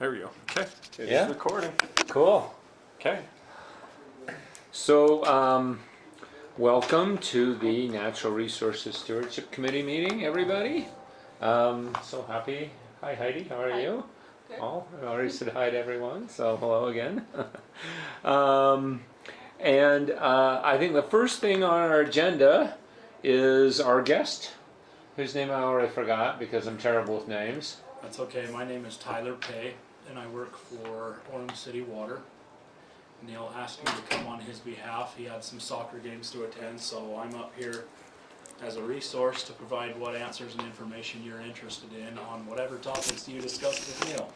There we go. Okay. It Yeah. is recording. Cool. Okay. So, welcome to the Natural Resources Stewardship Committee meeting, everybody. So happy. Hi, Heidi. How are Hi. you? Good. Oh, I already said hi to everyone, so hello again. I think the first thing on our agenda is our guest, whose name I already forgot because I'm terrible with names. That's okay. My name is Tyler Pay, and I work for Orem City Water. Neil asked me to come on his behalf. He had some soccer games to attend, so I'm up here as a resource to provide what answers and information you're interested in on whatever topics you discussed with Neil.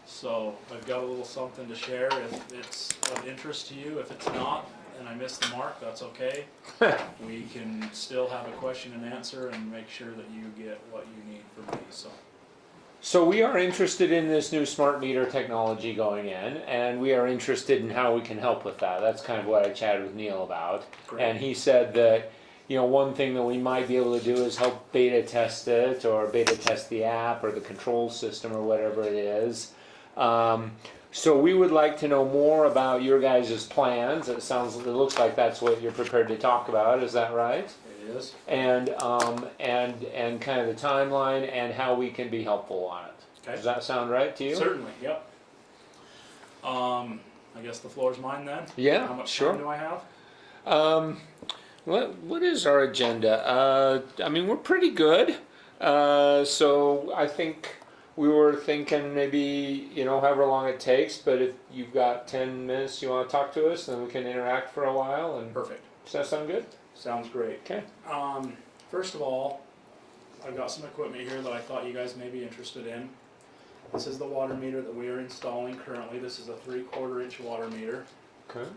So I've got a little something to share if it's of interest to you. If it's not, and I missed the mark, that's okay. We can still have a question and answer and make sure that you get what you need from me. So we are interested in this new smart meter technology going in, and we are interested in how we can help with that. That's kind of what I chatted with Neil about. Great. And he said that, you know, one thing that we might be able to do is help beta test it, or beta test the app, or the control system, or whatever it is. So we would like to know more about your guys' plans. It looks like that's what you're prepared to talk about. Is that right? It is. And kind of the timeline and how we can be helpful on it. Okay. Does that sound right to you? Certainly, yep. I guess the floor is mine then. Yeah, How much sure. time do I have? What is our agenda? I mean, we're pretty good. So I think we were thinking maybe, you know, however long it takes, but if you've got 10 minutes you want to talk to us, then we can interact for a while. And Perfect. does that sound good? Sounds great. Okay. First of all, I've got some equipment here that I thought you guys may be interested in. This is the water meter that we are installing currently. This is a 3/4 inch water meter. Okay.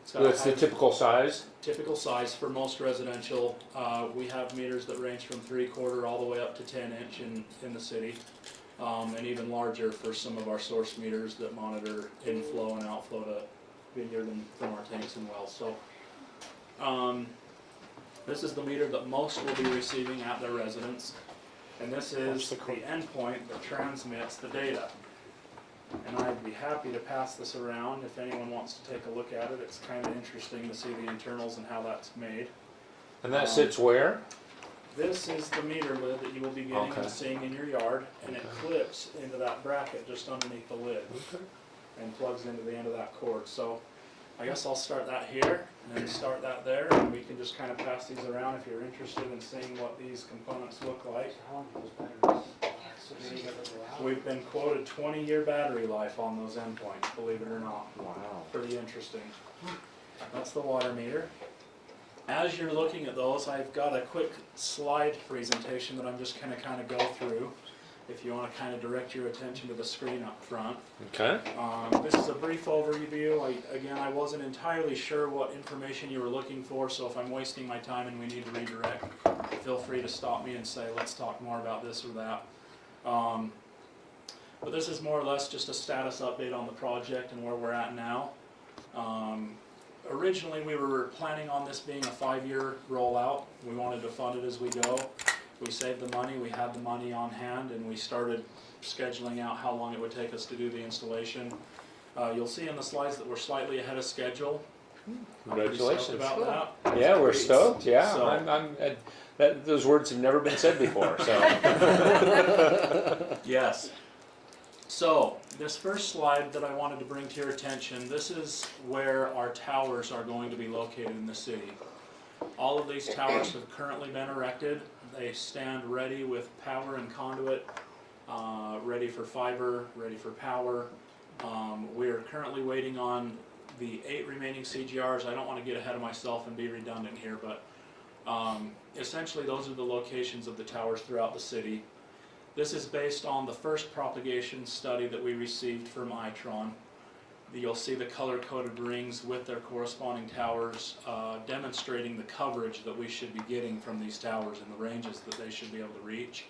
It's So got a that's the typical size? typical size for most residential. We have meters that range from 3/4 all the way up to 10 inch in the city. And even larger for some of our source meters that monitor inflow and outflow to vineyard and from our tanks and wells. So, this is the meter that most will be receiving at their residence. And this is the endpoint that transmits the data. And I'd be happy to pass this around if anyone wants to take a look at it. It's kind of interesting to see the internals and how that's made. And that sits where? This is the meter lid that you will be getting Okay. and seeing in your yard, and it clips into that bracket just underneath the lid Okay. and plugs into the end of that cord. So I guess I'll start that here and then start that there, and we can just kind of pass these around if you're interested in seeing what these components look like. We've been quoted 20-year battery life on those endpoints, believe it or not. Wow. Pretty interesting. That's the water meter. As you're looking at those, I've got a quick slide presentation that I'm just going to kind of go through. If you want to kind of direct your attention to the screen up front. Okay. This is a brief overview. I wasn't entirely sure what information you were looking for, so if I'm wasting my time and we need to redirect, feel free to stop me and say, let's talk more about this or that. But this is more or less just a status update on the project and where we're at now. Originally, we were planning on this being a 5-year rollout. We wanted to fund it as we go. We saved the money, we had the money on hand, and we started scheduling out how long it would take us to do the installation. You'll see in the slides that we're slightly ahead of schedule. Congratulations. I'm pretty stoked about that. Yeah, we're stoked. Yeah, So- those words have never been said before. So. Yes. So, this first slide that I wanted to bring to your attention, this is where our towers are going to be located in the city. All of these towers have currently been erected. They stand ready with power and conduit, ready for fiber, ready for power. We are currently waiting on the 8 remaining CGRs. I don't want to get ahead of myself and be redundant here, but essentially those are the locations of the towers throughout the city. This is based on the first propagation study that we received from Itron. You'll see the color-coded rings with their corresponding towers demonstrating the coverage that we should be getting from these towers and the ranges that they should be able to reach.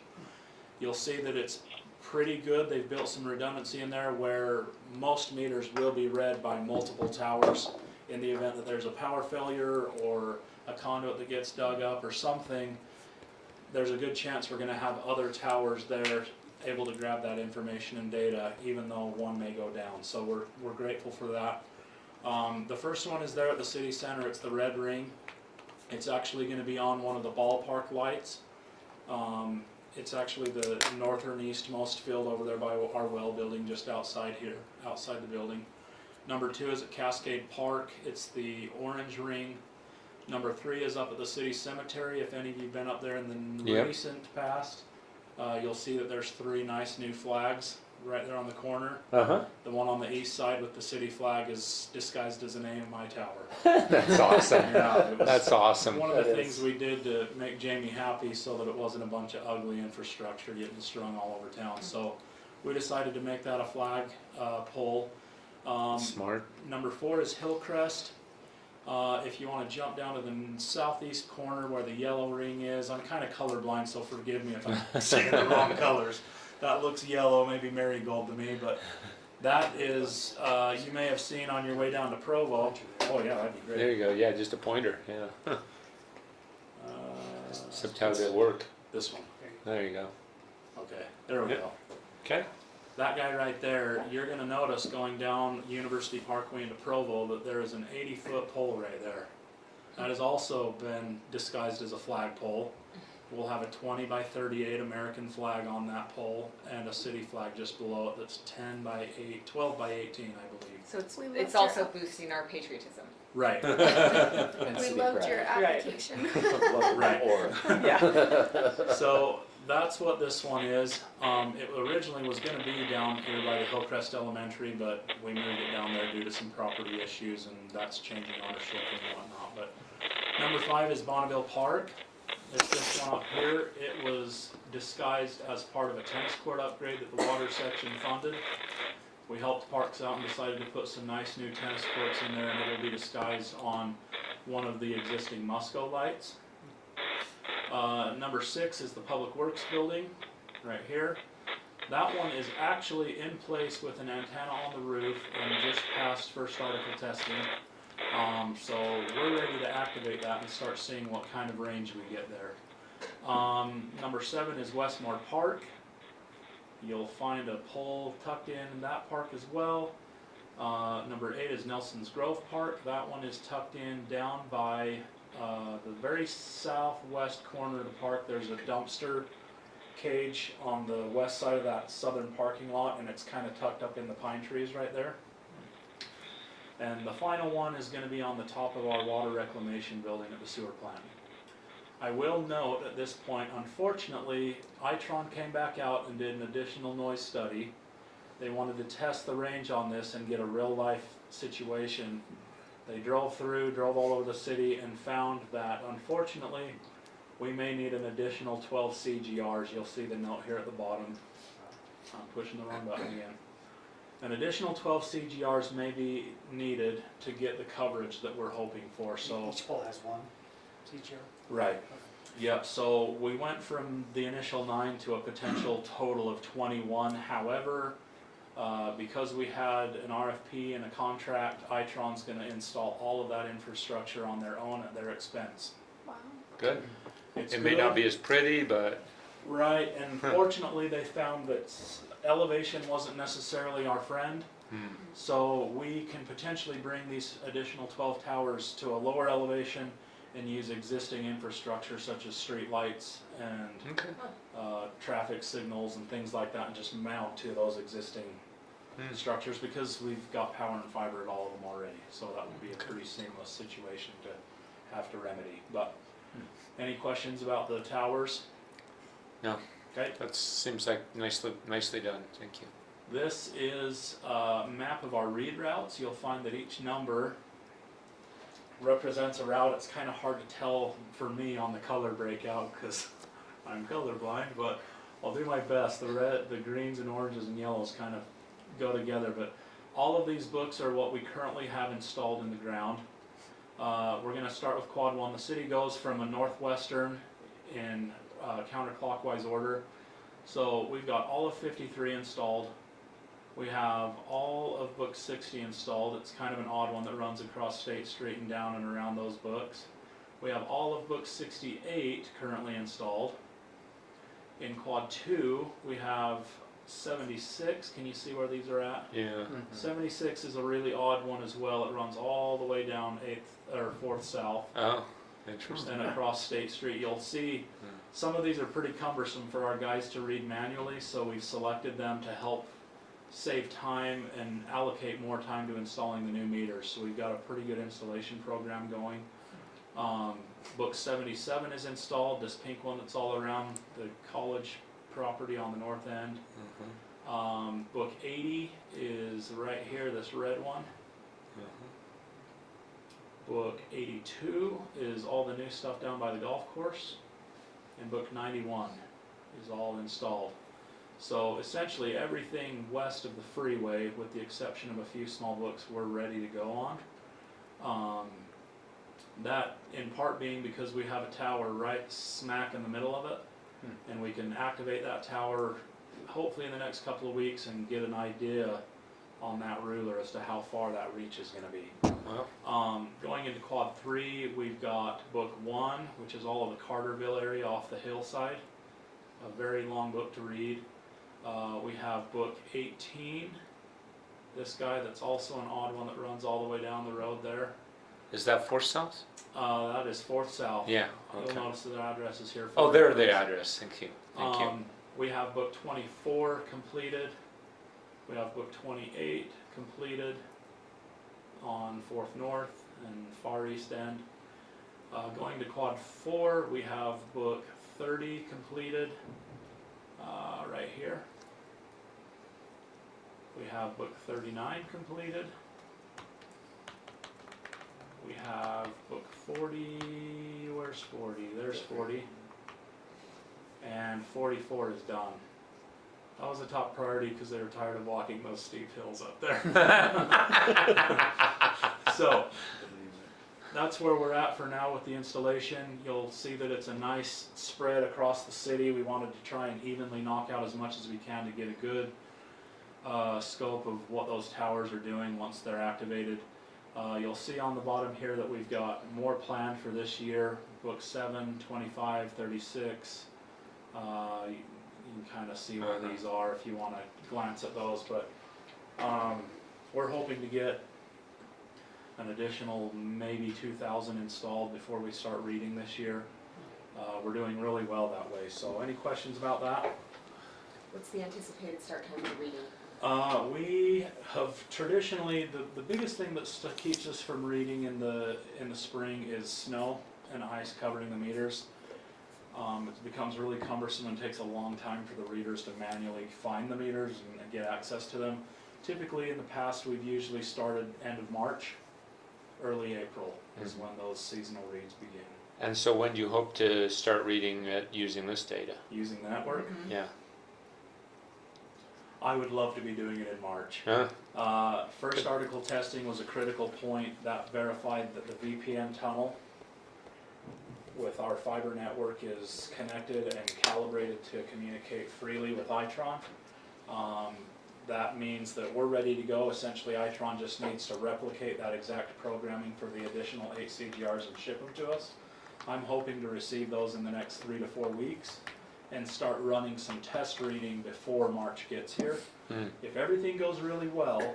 You'll see that it's pretty good. They've built some redundancy in there where most meters will be read by multiple towers in the event that there's a power failure or a conduit that gets dug up or something. There's a good chance we're going to have other towers there able to grab that information and data, even though one may go down. So we're grateful for that. The first one is there at the city center. It's the red ring. It's actually going to be on one of the ballpark lights. It's actually the northern eastmost field over there by our well building, just outside here, outside the building. Number 2 is at Cascade Park. It's the orange ring. Number 3 is up at the city cemetery. If any of you've been up there in the Yep. recent past, you'll see that there's 3 nice new flags right there on the corner. The one on the east side with the city flag is disguised as the name of my tower. That's awesome. Yeah, it was That's awesome. one of the That things is. we did to make Jamie happy so that it wasn't a bunch of ugly infrastructure getting strung all over town. So we decided to make that a flag pole. Smart. Number 4 is Hillcrest. If you want to jump down to the southeast corner where the yellow ring is, I'm kind of colorblind, so forgive me if I'm saying the wrong colors. That looks yellow, maybe marigold to me, but that is, you may have seen on your way down to Provo. Oh yeah, that'd be great. There you go. Yeah, just a pointer. Yeah. Except how did it work? This one. There you go. Okay, there we Yep. go. Okay. That guy right there, you're going to notice going down University Parkway into Provo that there is an 80-foot pole right there. That has also been disguised as a flagpole. We'll have a 20 by 38 American flag on that pole and a city flag just below it that's 10 by 8, 12 by 18, I believe. So it's We it's loved also your- boosting our patriotism. Right. And We city loved pride. your application. Right. Or Yeah. So that's what this one is. It originally was going to be down here by the Hillcrest Elementary, but we moved it down there due to some property issues, and that's changing ownership and whatnot. But number 5 is Bonneville Park. It's this one up here. It was disguised as part of a tennis court upgrade that the water section funded. We helped Parks out and decided to put some nice new tennis courts in there, and it'll be disguised on one of the existing Musco lights. Number 6 is the Public Works building, right here. That one is actually in place with an antenna on the roof and just passed first article testing. So we're ready to activate that and start seeing what kind of range we get there. Number 7 is Westmore Park. You'll find a pole tucked in that park as well. Number 8 is Nelson's Grove Park. That one is tucked in down by the very southwest corner of the park. There's a dumpster cage on the west side of that southern parking lot, and it's kind of tucked up in the pine trees right there. And the final one is going to be on the top of our water reclamation building at the sewer plant. I will note at this point, unfortunately, Itron came back out and did an additional noise study. They wanted to test the range on this and get a real life situation. They drove all over the city and found that unfortunately we may need an additional 12 CGRs. You'll see the note here at the bottom. I'm pushing the wrong button again. An additional 12 CGRs may be needed to get the coverage that we're hoping for. So Each pole has one teacher. right. Yep, so we went from the initial 9 to a potential total of 21. However, because we had an RFP and a contract, Itron's going to install all of that infrastructure on their own at their expense. Wow. Good. It's It may not good. be as pretty, but Right, and fortunately they found that elevation wasn't necessarily our friend. So we can potentially bring these additional 12 towers to a lower elevation and use existing infrastructure such as street lights and okay. traffic signals and things like that, and just mount to those existing structures, because we've got power and fiber at all of them already. So that would be a pretty seamless situation to have to remedy. But any questions about the towers? No. Okay. That seems like nicely done. Thank you. This is a map of our read routes. You'll find that each number represents a route. It's kind of hard to tell for me on the color breakout because I'm colorblind, but I'll do my best. The red, the greens and oranges and yellows kind of go together, but all of these books are what we currently have installed in the ground. We're going to start with quad 1. The city goes from a northwestern in counterclockwise order. So we've got all of 53 installed. We have all of book 60 installed. It's kind of an odd one that runs across State Street and down and around those books. We have all of book 68 currently installed. In quad 2, we have 76. Can you see where these are at? Yeah. 76 is a really odd one as well. It runs all the way down 8th or 4th South Oh, interesting. and across State Street. You'll see some of these are pretty cumbersome for our guys to read manually, so we've selected them to help save time and allocate more time to installing the new meters. So we've got a pretty good installation program going. Book 77 is installed, this pink one that's all around the college property on the north end. Book 80 is right here, this red one. Book 82 is all the new stuff down by the golf course. And book 91 is all installed. So essentially everything west of the freeway, with the exception of a few small books, we're ready to go on. That in part being because we have a tower right smack in the middle of it, and we can activate that tower hopefully in the next couple of weeks and get an idea on that ruler as to how far that reach is going to be. Well, Going into quad 3, we've got book 1, which is all of the Carterville area off the hillside. A very long book to read. We have book 18, this guy that's also an odd one that runs all the way down the road there. is that 4th South? That is 4th South. Yeah. You'll Okay. notice that the address is here. Oh, there the address. Thank you. Thank you. We have book 24 completed. We have book 28 completed on 4th North and Far East End. Going to quad 4, we have book 30 completed right here. We have book 39 completed. We have book 40, where's 40? There's 40. And 44 is done. That was a top priority because they were tired of walking those steep hills up there. So that's where we're at for now with the installation. You'll see that it's a nice spread across the city. We wanted to try and evenly knock out as much as we can to get a good scope of what those towers are doing once they're activated. You'll see on the bottom here that we've got more planned for this year. Book 7, 25, 36. You can kind of see where these are if you want to glance at those, but we're hoping to get an additional maybe 2,000 installed before we start reading this year. We're doing really well that way. So any questions about that? What's the anticipated start time for reading? We have traditionally, the biggest thing that keeps us from reading in the spring is snow and ice covering the meters. It becomes really cumbersome and takes a long time for the readers to manually find the meters and get access to them. Typically in the past we've usually started end of March, early April is when those seasonal reads begin. And so when do you hope to start reading it using this data? Using the network, Yeah. I would love to be doing it in March. Huh? First article testing was a critical point that verified that the VPN tunnel with our fiber network is connected and calibrated to communicate freely with Itron. That means that we're ready to go. Essentially, Itron just needs to replicate that exact programming for the additional 8 CGRs and ship them to us. I'm hoping to receive those in the next 3 to 4 weeks and start running some test reading before March gets here. If everything goes really well,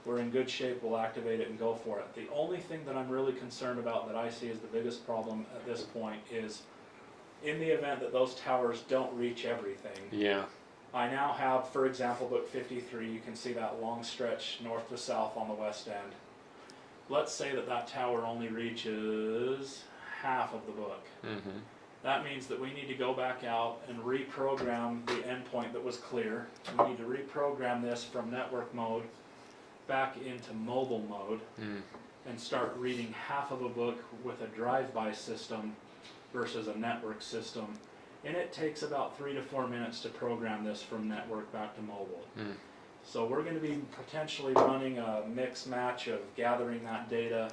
we're in good shape, we'll activate it and go for it. The only thing that I'm really concerned about that I see as the biggest problem at this point is in the event that those towers don't reach everything. Yeah. I now have, for example, book 53, you can see that long stretch north to south on the west end. Let's say that that tower only reaches half of the book. Mm-hmm. That means that we need to go back out and reprogram the endpoint that was clear. We need to reprogram this from network mode back into mobile mode and start reading half of a book with a drive-by system versus a network system. And it takes about 3 to 4 minutes to program this from network back to mobile. So we're going to be potentially running a mix match of gathering that data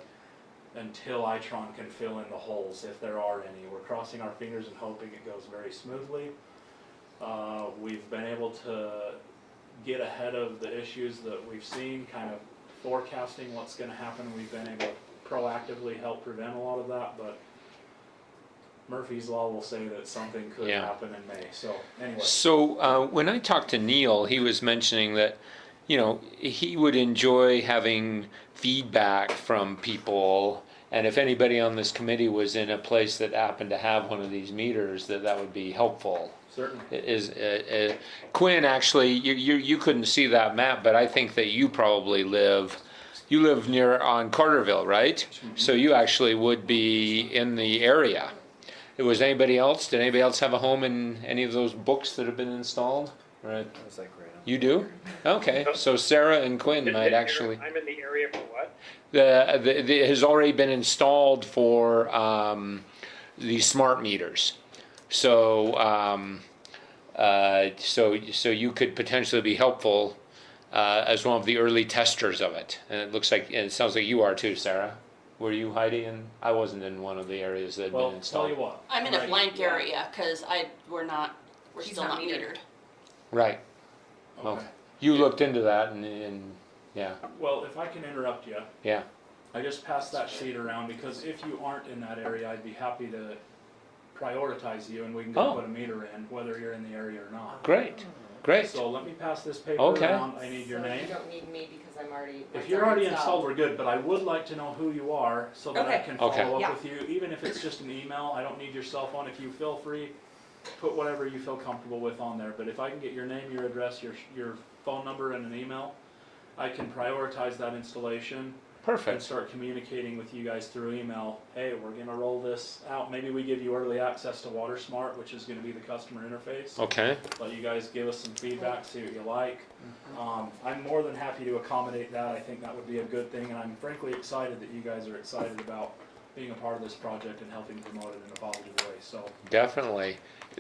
until Itron can fill in the holes, if there are any. We're crossing our fingers and hoping it goes very smoothly. We've been able to get ahead of the issues that we've seen, kind of forecasting what's going to happen. We've been able to proactively help prevent a lot of that, but Murphy's Law will say that something could Yeah. happen in May. So anyway, So when I talked to Neil, he was mentioning that, he would enjoy having feedback from people, and if anybody on this committee was in a place that happened to have one of these meters, that would be helpful. certainly. Quinn, actually, you couldn't see that map, but I think that you probably live near on Carterville, right? So you actually would be in the area. Did anybody else have a home in any of those books that have been installed? Right. was like right on. You do? Okay, so Sarah and Quinn might actually. I'm in the area for what? The has already been installed for these smart meters. So so you could potentially be helpful as one of the early testers of it. And it sounds like you are too, Sarah. Were you, Heidi? And I wasn't in one of the areas that had Well, been installed. tell you what. I'm in a right- blank area because we're She's still not not metered. metered. Right. Okay. Okay. You looked into that and yeah, Well, if I can interrupt you, yeah. I just passed that sheet around because if you aren't in that area, I'd be happy to prioritize you and we can go Oh. put a meter in, whether you're in the area or not. Great. So let me pass this paper Okay. around. I need your So name. you don't need me because I'm already. If mine's you're already installed, we're good, but I would like to know who you are so that I Okay. can Okay. follow up Yeah. with you, even if it's just an email. I don't need your cell phone. If you feel free, put whatever you feel comfortable with on there. But if I can get your name, your address, your phone number, and an email, I can prioritize that installation and Perfect. start communicating with you guys through email. Hey, we're gonna roll this out. Maybe we give you early access to WaterSmart, which is gonna be the customer interface. Okay. Let you guys give us some feedback, see what you like. I'm more than happy to accommodate that. I think that would be a good thing, and I'm frankly excited that you guys are excited about being a part of this project and helping promote it in a positive way. So Definitely.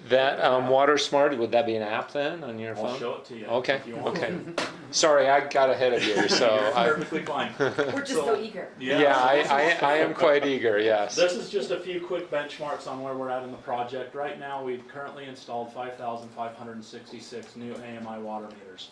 That WaterSmart, would that be an app then on your I'll phone? show it to you Okay. if you want. Okay. Sorry, I got ahead of you. So You're I, perfectly fine. We're just so eager. yeah, I am quite eager. Yes. This is just a few quick benchmarks on where we're at in the project. Right now, we've currently installed 5,566 new AMI water meters.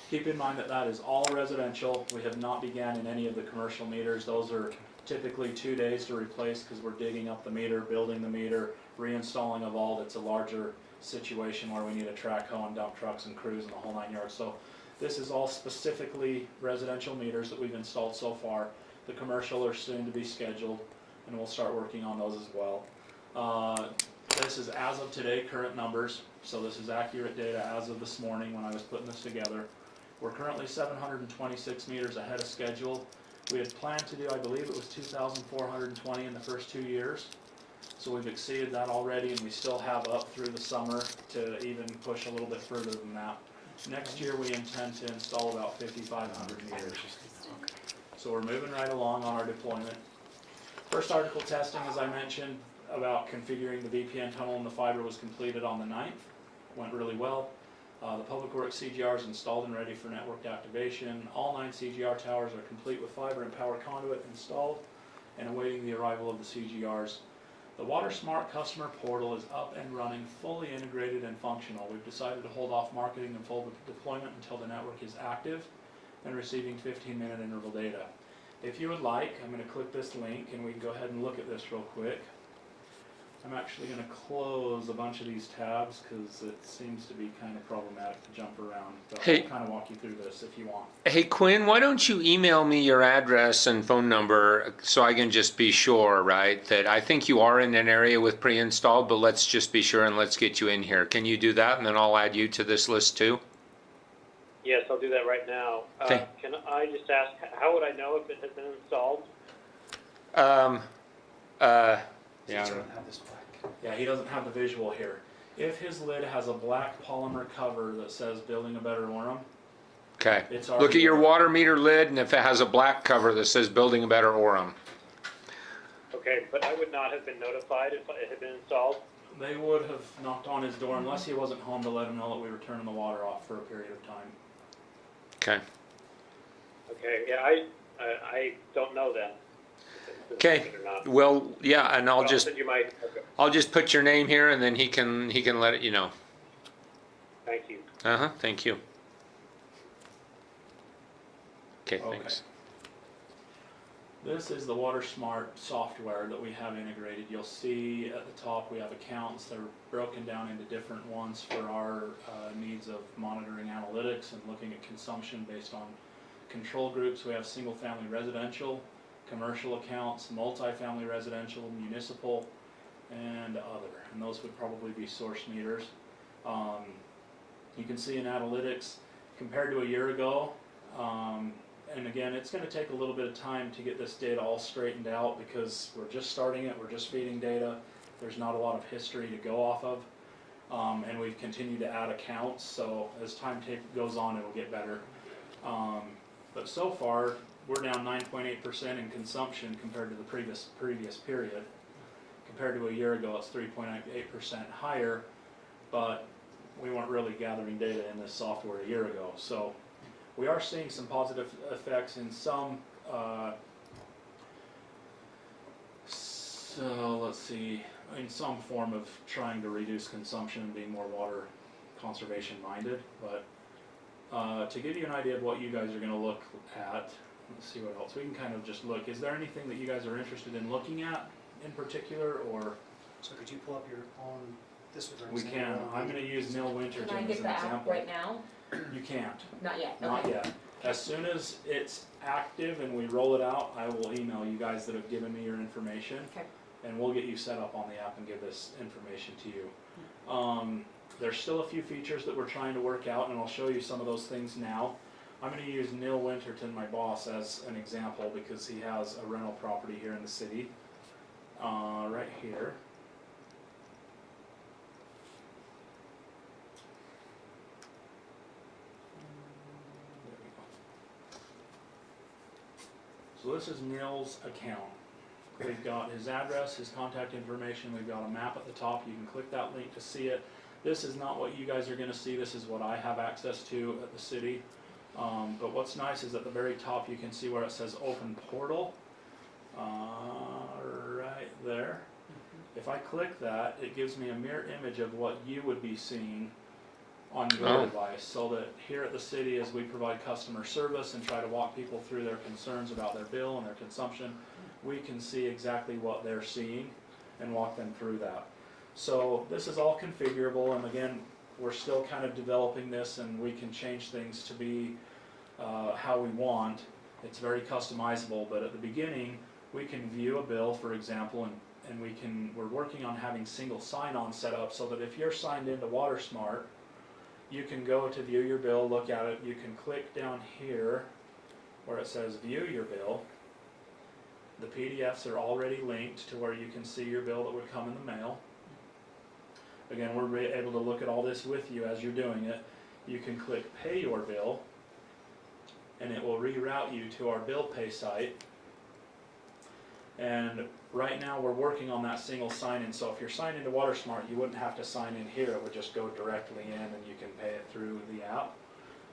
Keep in mind that that is all residential. We have not began in any of the commercial meters. Those are typically 2 days to replace because we're digging up the meter, building the meter, reinstalling a vault. It's a larger situation where we need a track hoe and dump trucks and crews and the whole 9 yards. So this is all specifically residential meters that we've installed so far. The commercial are soon to be scheduled, and we'll start working on those as well. This is as of today, current numbers, so this is accurate data as of this morning when I was putting this together. We're currently 726 meters ahead of schedule. We had planned to do, I believe it was 2,420 in the first 2 years. So we've exceeded that already, and we still have up through the summer to even push a little bit further than that. Next year, we intend to install about 5,500 meters. So we're moving right along on our deployment. First article testing, as I mentioned, about configuring the VPN tunnel and the fiber was completed on the 9th. Went really well. The Public Works CGR is installed and ready for networked activation. All 9 CGR towers are complete with fiber and power conduit installed and awaiting the arrival of the CGRs. The WaterSmart customer portal is up and running, fully integrated and functional. We've decided to hold off marketing and full deployment until the network is active and receiving 15-minute interval data. If you would like, I'm going to click this link and we can go ahead and look at this real quick. I'm actually going to close a bunch of these tabs because it seems to be kind of problematic to jump around. But Hey. I'll kind of walk you through this if you want. Hey Quinn, why don't you email me your address and phone number so I can just be sure, right? That I think you are in an area with pre-installed, but let's just be sure and let's get you in here. Can you do that? And then I'll add you to this list too. Yes, I'll do that right now. Okay. Can I just ask, how would I know if it has been installed? Yeah. Teacher don't have this black. Yeah, he doesn't have the visual here. If his lid has a black polymer cover that says Building a Better Orem, Okay. it's Look already at your there. water meter lid, and if it has a black cover that says Building a Better Orem. Okay, but I would not have been notified if it had been installed? They would have knocked on his door unless he wasn't home to let him know that we were turning the water off for a period of time. Okay. Okay, yeah, I don't know then. if it's Okay. or not. Well, yeah, and But I'll just send you my, okay, I'll just put your name here, and then he can let it you know. thank you. Thank you. Okay, Okay. thanks. This is the WaterSmart software that we have integrated. You'll see at the top we have accounts that are broken down into different ones for our needs of monitoring analytics and looking at consumption based on control groups. We have single family residential, commercial accounts, multifamily residential, municipal, and other. And those would probably be source meters. You can see in analytics compared to a year ago, and again, it's going to take a little bit of time to get this data all straightened out because we're just starting it, we're just feeding data, there's not a lot of history to go off of, and we've continued to add accounts, so as time goes on it'll get better. But so far, we're down 9.8% in consumption compared to the previous period. Compared to a year ago, it's 3.8% higher, but we weren't really gathering data in this software a year ago. So we are seeing some positive effects in some, so let's see, in some form of trying to reduce consumption and being more water conservation minded. But to give you an idea of what you guys are going to look at, let's see what else. We can kind of just look. Is there anything that you guys are interested in looking at in particular, or? So could you pull up your own, this would We can. I'm going to use Neil Winterton Can I as get an the app example. right now? You can't. Not yet, Not okay. yet. As soon as it's active and we roll it out, I will email you guys that have given me your information. Okay. And we'll get you set up on the app and give this information to you. There's still a few features that we're trying to work out, and I'll show you some of those things now. I'm going to use Neil Winterton, my boss, as an example because he has a rental property here in the city. Right here. There we go. So this is Neil's account. We've got his address, his contact information, we've got a map at the top. You can click that link to see it. This is not what you guys are going to see, this is what I have access to at the city. But what's nice is at the very top you can see where it says Open Portal. Right there. If I click that, it gives me a mirror image of what you would be seeing on your device, so that here at the city, as we provide customer service and try to walk people through their concerns about their bill and their consumption, we can see exactly what they're seeing and walk them through that. So this is all configurable, and again, we're still kind of developing this, and we can change things to be how we want. It's very customizable, but at the beginning, we can view a bill, for example, and we're working on having single sign-on set up so that if you're signed into WaterSmart, you can go to view your bill, look at it, you can click down here where it says view your bill. The PDFs are already linked to where you can see your bill that would come in the mail. Again, we're able to look at all this with you as you're doing it. You can click pay your bill, and it will reroute you to our bill pay site. And right now we're working on that single sign-in, so if you're signed into WaterSmart, you wouldn't have to sign in here, it would just go directly in and you can pay it through the app.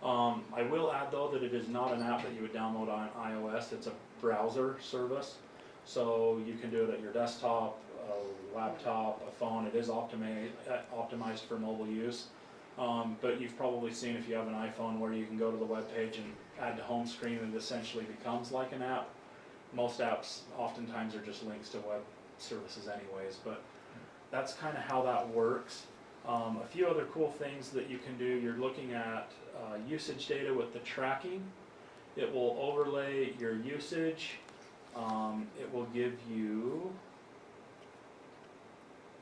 I will add though that it is not an app that you would download on iOS, it's a browser service. So you can do it at your desktop, a laptop, a phone. It is optimized for mobile use. But you've probably seen, if you have an iPhone, where you can go to the web page and add to home screen, and it essentially becomes like an app. Most apps oftentimes are just links to web services anyways, but that's kind of how that works. A few other cool things that you can do, you're looking at usage data with the tracking. It will overlay your usage. It will give you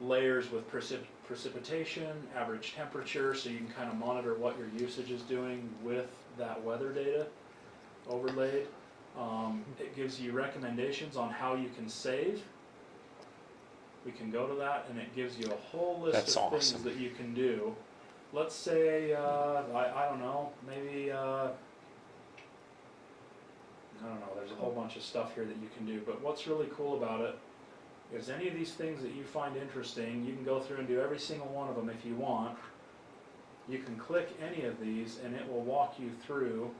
layers with precipitation, average temperature, so you can kind of monitor what your usage is doing with that weather data overlaid. It gives you recommendations on how you can save. We can go to that, and it gives you a whole list of things that you can do. Let's say, I don't know, maybe, I don't know, there's a whole bunch of stuff here that you can do, but what's really cool about it is any of these things that you find interesting, you can go through and do every single one of them if you want. You can click any of these, and it will walk you through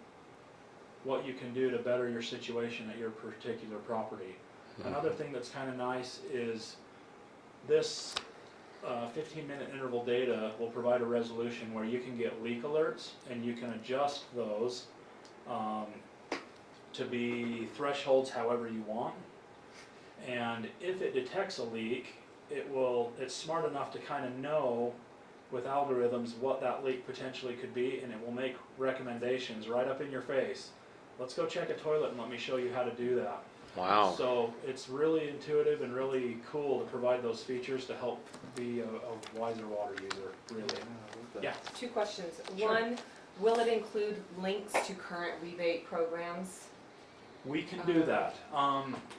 what you can do to better your situation at your particular property. Another thing that's kind of nice is this 15-minute interval data will provide a resolution where you can get leak alerts, and you can adjust those to be thresholds however you want. And if it detects a leak, it's smart enough to kind of know with algorithms what that leak potentially could be, and it will make recommendations right up in your face. Let's go check a toilet and let me show you how to do that. Wow. So it's really intuitive and really cool to provide those features to help be a wiser water user, really. Yeah. 2 questions. Sure. 1, will it include links to current rebate programs? We can do that.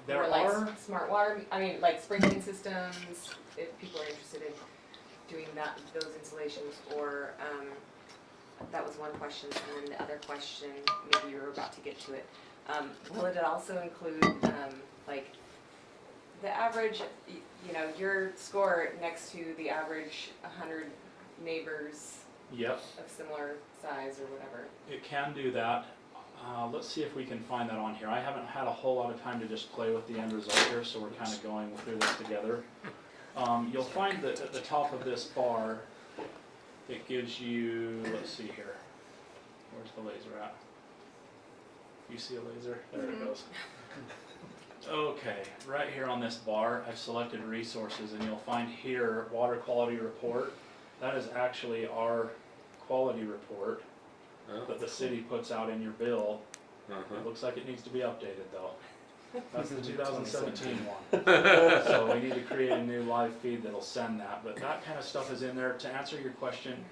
There Or like are, smart water, like sprinkling systems, if people are interested in doing those installations, or, that was one question, and then the other question, maybe you were about to get to it. Will it also include, like, the average, your score next to the average 100 neighbors yep, of similar size or whatever? it can do that. Let's see if we can find that on here. I haven't had a whole lot of time to just play with the end result here, so we're kind of going through this together. You'll find that at the top of this bar, it gives you, let's see here, where's the laser at? You see a laser? There it goes. Okay, right here on this bar, I've selected resources, and you'll find here, water quality report. That is actually our quality report that the city puts out in your bill. It looks like it needs to be updated though. That's the 2017 one. So we need to create a new live feed that'll send that, but that kind of stuff is in there. To answer your question,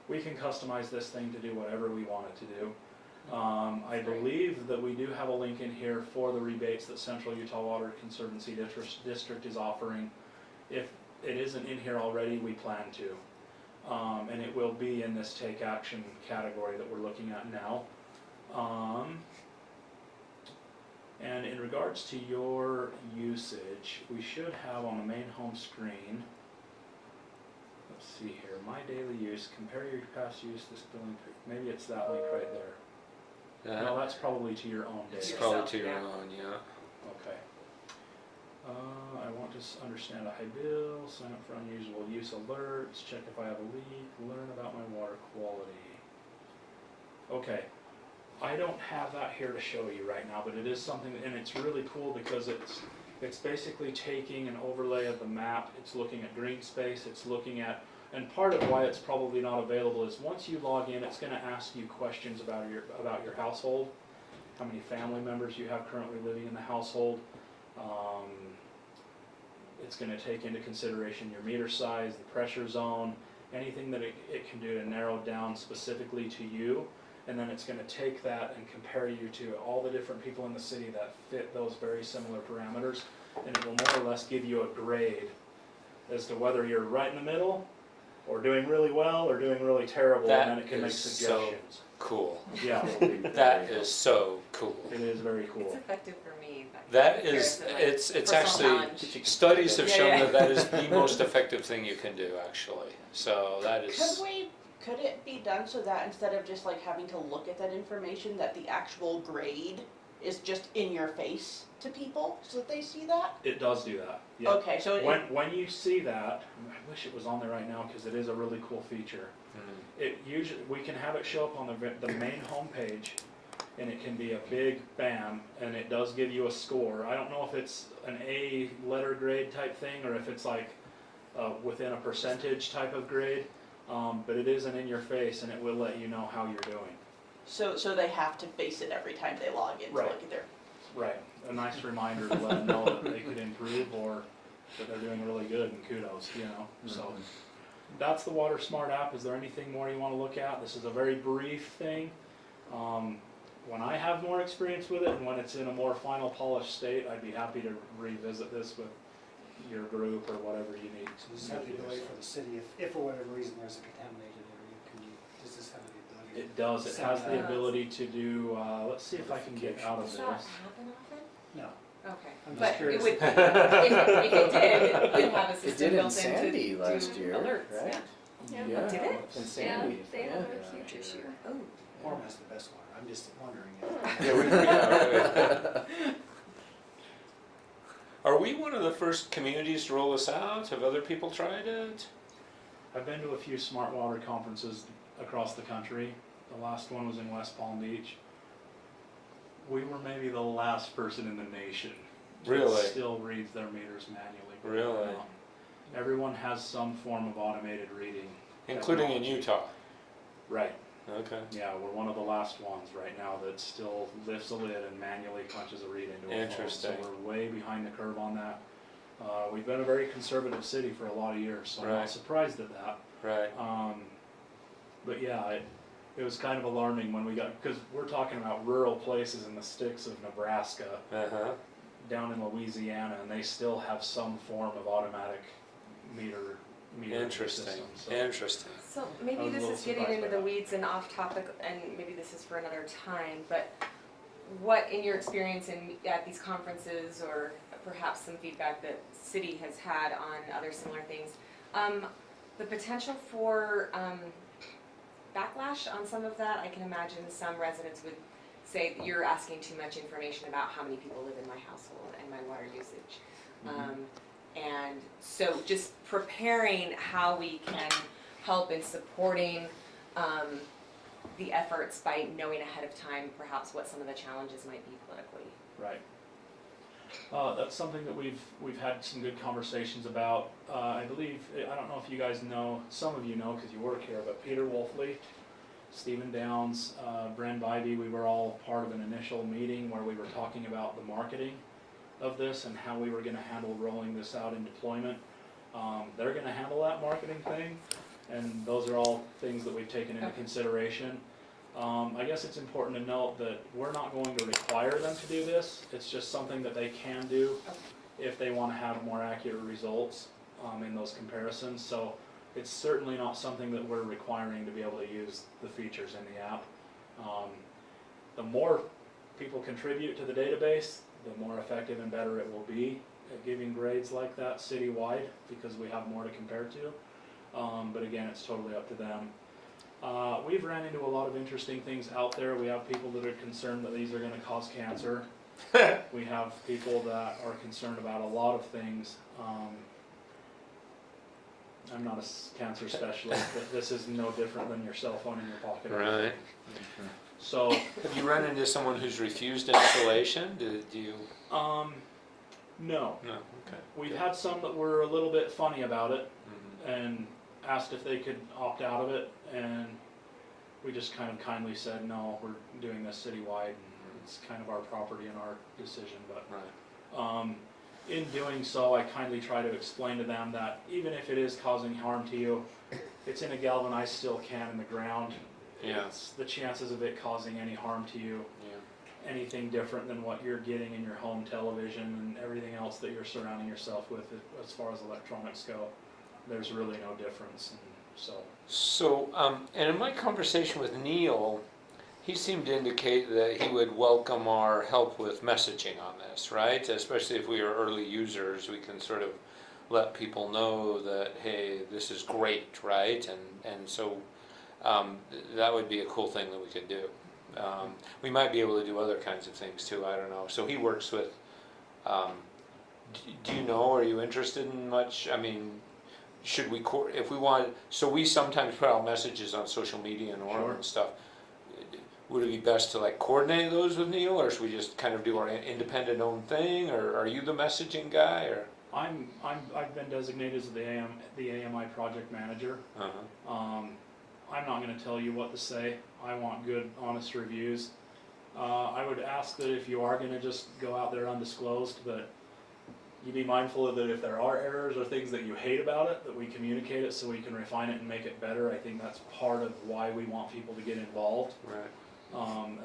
we can customize this thing to do whatever we want it to do. I believe that we do have a link in here for the rebates that Central Utah Water Conservancy District is offering. If it isn't in here already, we plan to. And it will be in this take action category that we're looking at now. And in regards to your usage, we should have on the main home screen, let's see here, my daily use, compare your past use, this billing, maybe it's that link right there. No, that's probably to your own data. It's Yourself, probably to your yeah. own, yeah. Okay. I want to understand a high bill, sign up for unusual use alerts, check if I have a leak, learn about my water quality. Okay, I don't have that here to show you right now, but it is something, and it's really cool because it's basically taking an overlay of the map, it's looking at green space, it's looking at, and part of why it's probably not available is once you log in, it's gonna ask you questions about your household, how many family members you have currently living in the household. It's going to take into consideration your meter size, the pressure zone, anything that it can do to narrow down specifically to you, and then it's going to take that and compare you to all the different people in the city that fit those very similar parameters, and it will more or less give you a grade as to whether you're right in the middle, or doing really well, or doing really terrible, That and then it can make is so suggestions. Cool. Yeah, That is so cool. it is very cool. It's effective for me. That is, comparison, like, it's personal actually, challenge. studies have Yeah, shown yeah. that that is the most effective thing you can do, actually. So that is, Could it be done so that instead of just like having to look at that information, that the actual grade is just in your face to people so that they see that? It does do that. Yeah. Okay, so When you see that, I wish it was on there right now because it is a really cool feature. It usually, we can have it show up on the main homepage, and it can be a big bam, and it does give you a score. I don't know if it's an A letter grade type thing or if it's like within a percentage type of grade, but it isn't in your face, and it will let you know how you're doing. so they have to face it every time they log in to Right. look at their. Right, a nice reminder to let them know that they could improve or that they're doing really good, and kudos, so. That's the Water Smart app. Is there anything more you want to look at? This is a very brief thing. When I have more experience with it and when it's in a more final polished state, I'd be happy to revisit this with your group or whatever you need. So does this have the ability for the city, if for whatever reason there's a contaminated area, does this have the ability? It does. It has the ability to do, let's see if I can get out of Does that this. happen often? No. Okay. I'm just But it curious. would, if it did, it would have a It system did in built in Sandy to last do year, alerts, right? yeah. Yeah. Did it? In Sandy. they have a Yeah. huge issue. Oh. Orem has the best water, I'm just wondering. are we one of the first communities to roll this out? Have other people tried it? I've been to a few smart water conferences across the country. The last one was in West Palm Beach. We were maybe the last person in the nation that Really? still reads their meters manually. believe it or Really? not. Everyone has some form of automated reading. Including in technology. Utah. Right. Okay. Yeah, we're one of the last ones right now that still lifts a lid and manually punches a read into a phone. Interesting. So we're way behind the curve on that. We've been a very conservative city for a lot of years, so I'm Right. not surprised at that. Right. But yeah, it was kind of alarming when we got, because we're talking about rural places in the sticks of Nebraska, Uh-huh. down in Louisiana, and they still have some form of automatic meter Interesting. system. So Interesting. So I maybe was a this little is getting surprised into by the that. weeds and off topic, and maybe this is for another time, but what, in your experience at these conferences, or perhaps some feedback that city has had on other similar things, the potential for backlash on some of that? I can imagine some residents would say that you're asking too much information about how many people live in my household and my water usage. And so just preparing how we can help in supporting the efforts by knowing ahead of time perhaps what some of the challenges might be politically. Right. That's something that we've had some good conversations about. I believe, I don't know if you guys know, some of you know because you work here, but Peter Wolfley, Stephen Downs, Bren Bybee, we were all part of an initial meeting where we were talking about the marketing of this and how we were going to handle rolling this out in deployment. They're going to handle that marketing thing, and those are all things that we've taken into consideration. I guess it's important to note that we're not going to require them to do this. It's just something that they can do if they want to have more accurate results in those comparisons. So it's certainly not something that we're requiring to be able to use the features in the app. The more people contribute to the database, the more effective and better it will be at giving grades like that citywide, because we have more to compare to. But again, it's totally up to them. We've ran into a lot of interesting things out there. We have people that are concerned that these are going to cause cancer. We have people that are concerned about a lot of things. I'm not a cancer specialist, but this is no different than your cell phone in your pocket. Right. So, Have you run into someone who's refused installation? Do you? no. No. Okay. We've had some that were a little bit funny about it Mhm. and asked if they could opt out of it, and we just kind of kindly said, no, we're doing this citywide, and it's kind of our property and our decision. But Right. in doing so, I kindly try to explain to them that even if it is causing harm to you, it's in a galvanized steel can in the ground. Yeah. It's the chances of it causing any harm to you, Yeah. anything different than what you're getting in your home television and everything else that you're surrounding yourself with as far as electronics go, there's really no difference. And So, and in my conversation with Neil, he seemed to indicate that he would welcome our help with messaging on this, right? Especially if we are early users, we can sort of let people know that, hey, this is great, right? And so that would be a cool thing that we could do. We might be able to do other kinds of things too, I don't know. So he works with, do you know, are you interested in much? I mean, should we, if we want, so we sometimes put out messages on social media and Orem and stuff. Would it be best to like coordinate those with Neil, or should we just kind of do our independent own thing, or are you the messaging guy, or? I've been designated as the AMI project manager. Uh-huh. I'm not going to tell you what to say. I want good, honest reviews. I would ask that if you are going to just go out there undisclosed, that you be mindful of that if there are errors or things that you hate about it, that we communicate it so we can refine it and make it better. I think that's part of why we want people to get involved. Right.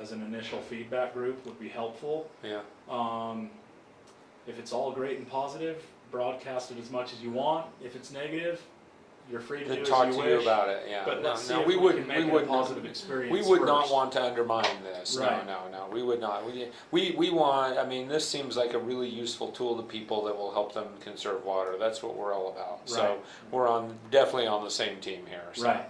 As an initial feedback group would be helpful. Yeah. If it's all great and positive, broadcast it as much as you want. If it's negative, you're free to do To as talk you to wish. you about it, yeah. But let's see no, if we we wouldn't. can make We it a wouldn't. positive experience. We would not first. want to undermine this. Right. No. We would not. We want. I mean, this seems like a really useful tool to people that will help them conserve water. That's what we're all about. So Right. we're definitely on the same team here. So. Right.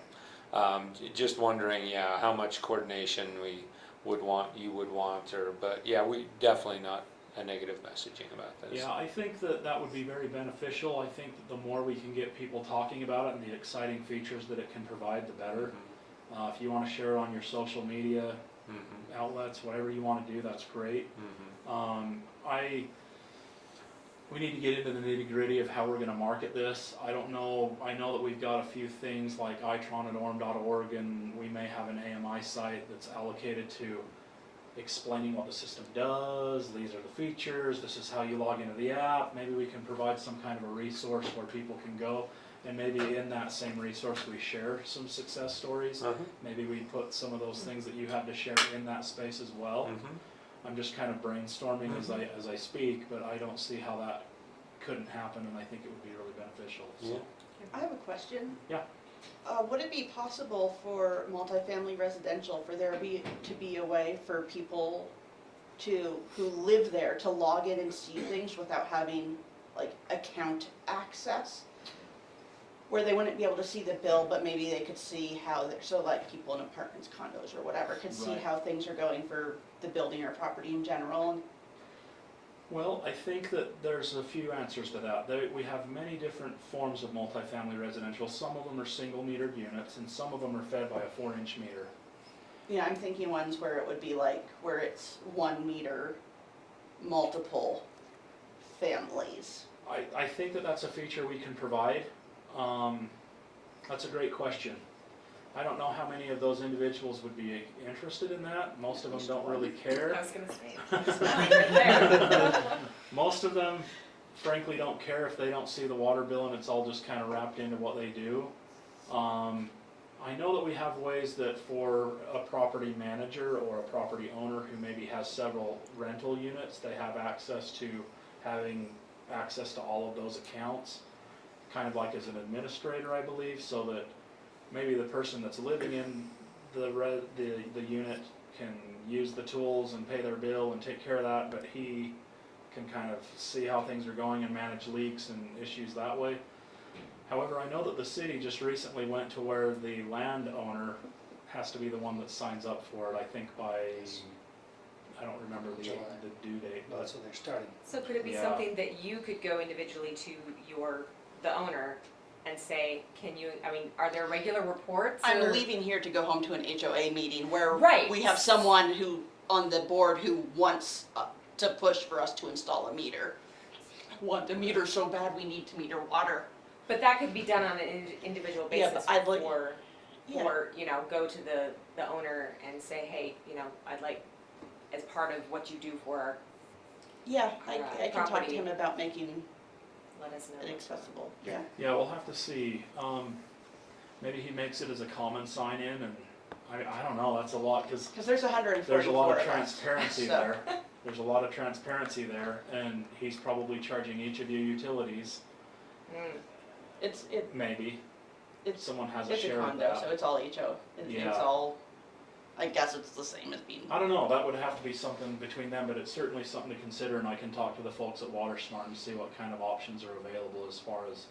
Just wondering, yeah, how much coordination you would want, but yeah, we definitely not a negative messaging about this. Yeah, I think that would be very beneficial. I think that the more we can get people talking about it and the exciting features that it can provide, the better. If you want to share it on your social media, outlets, whatever you wanna do, that's great. Mm-hmm. We need to get into the nitty gritty of how we're gonna market this. I don't know, I know that we've got a few things like itron@orm.org, and we may have an AMI site that's allocated to explaining what the system does, these are the features, this is how you log into the app. Maybe we can provide some kind of a resource where people can go, and maybe in that same resource we share some success stories. Maybe we put some of those things that you had to share in that space as well. I'm just kind of brainstorming as I speak, but I don't see how that couldn't happen, and I think it would be really beneficial. So. I have a question. Yeah. Would it be possible for multifamily residential for there to be a way for people who live there to log in and see things without having like account access? Where they wouldn't be able to see the bill, but maybe they could see how they're, so like people in apartments, condos, or whatever, could see Right. how things are going for the building or property in general. Well, I think that there's a few answers to that. We have many different forms of multifamily residential. Some of them are single metered units, and some of them are fed by a 4-inch meter. Yeah, I'm thinking ones where it would be like, where it's 1 meter, multiple families. I think that that's a feature we can provide. That's a great question. I don't know how many of those individuals would be interested in that. Most of them don't really care. I was gonna say, it's right there. Most of them, frankly, don't care if they don't see the water bill, and it's all just kind of wrapped into what they do. I know that we have ways that for a property manager or a property owner who maybe has several rental units, they have access to having access to all of those accounts, kind of like as an administrator, I believe, so that maybe the person that's living in the unit can use the tools and pay their bill and take care of that, but he can kind of see how things are going and manage leaks and issues that way. However, I know that the city just recently went to where the landowner has to be the one that signs up for it, I think by, I don't remember the due date. Well, that's when they're starting. So could it be Yeah. something that you could go individually to the owner and say, can you, I mean, are there regular reports? I'm or- leaving here to go home to an HOA meeting where Right. we have someone who, on the board, who wants to push for us to install a meter. I want the meter so bad we need to meter water. But that could be done on an individual Yeah, basis but I'd like- or, Yeah. go to the owner and say, hey, I'd like, as part of what you do for our, Yeah, I can talk to property. him about making let us know. it accessible, yeah. Yeah, we'll have to see. Maybe he makes it as a common sign-in, and I don't know, that's a lot, because Cause there's 144 there's a lot of us, transparency so- there. There's a lot of transparency there, and he's probably charging each of you utilities, Mm. It's maybe. Someone has a a share of condo, so that. it's all HO. It's Yeah. all, I guess it's the same as being. I don't know, that would have to be something between them, but it's certainly something to consider, and I can talk to the folks at WaterSmart and see what kind of options are available as far as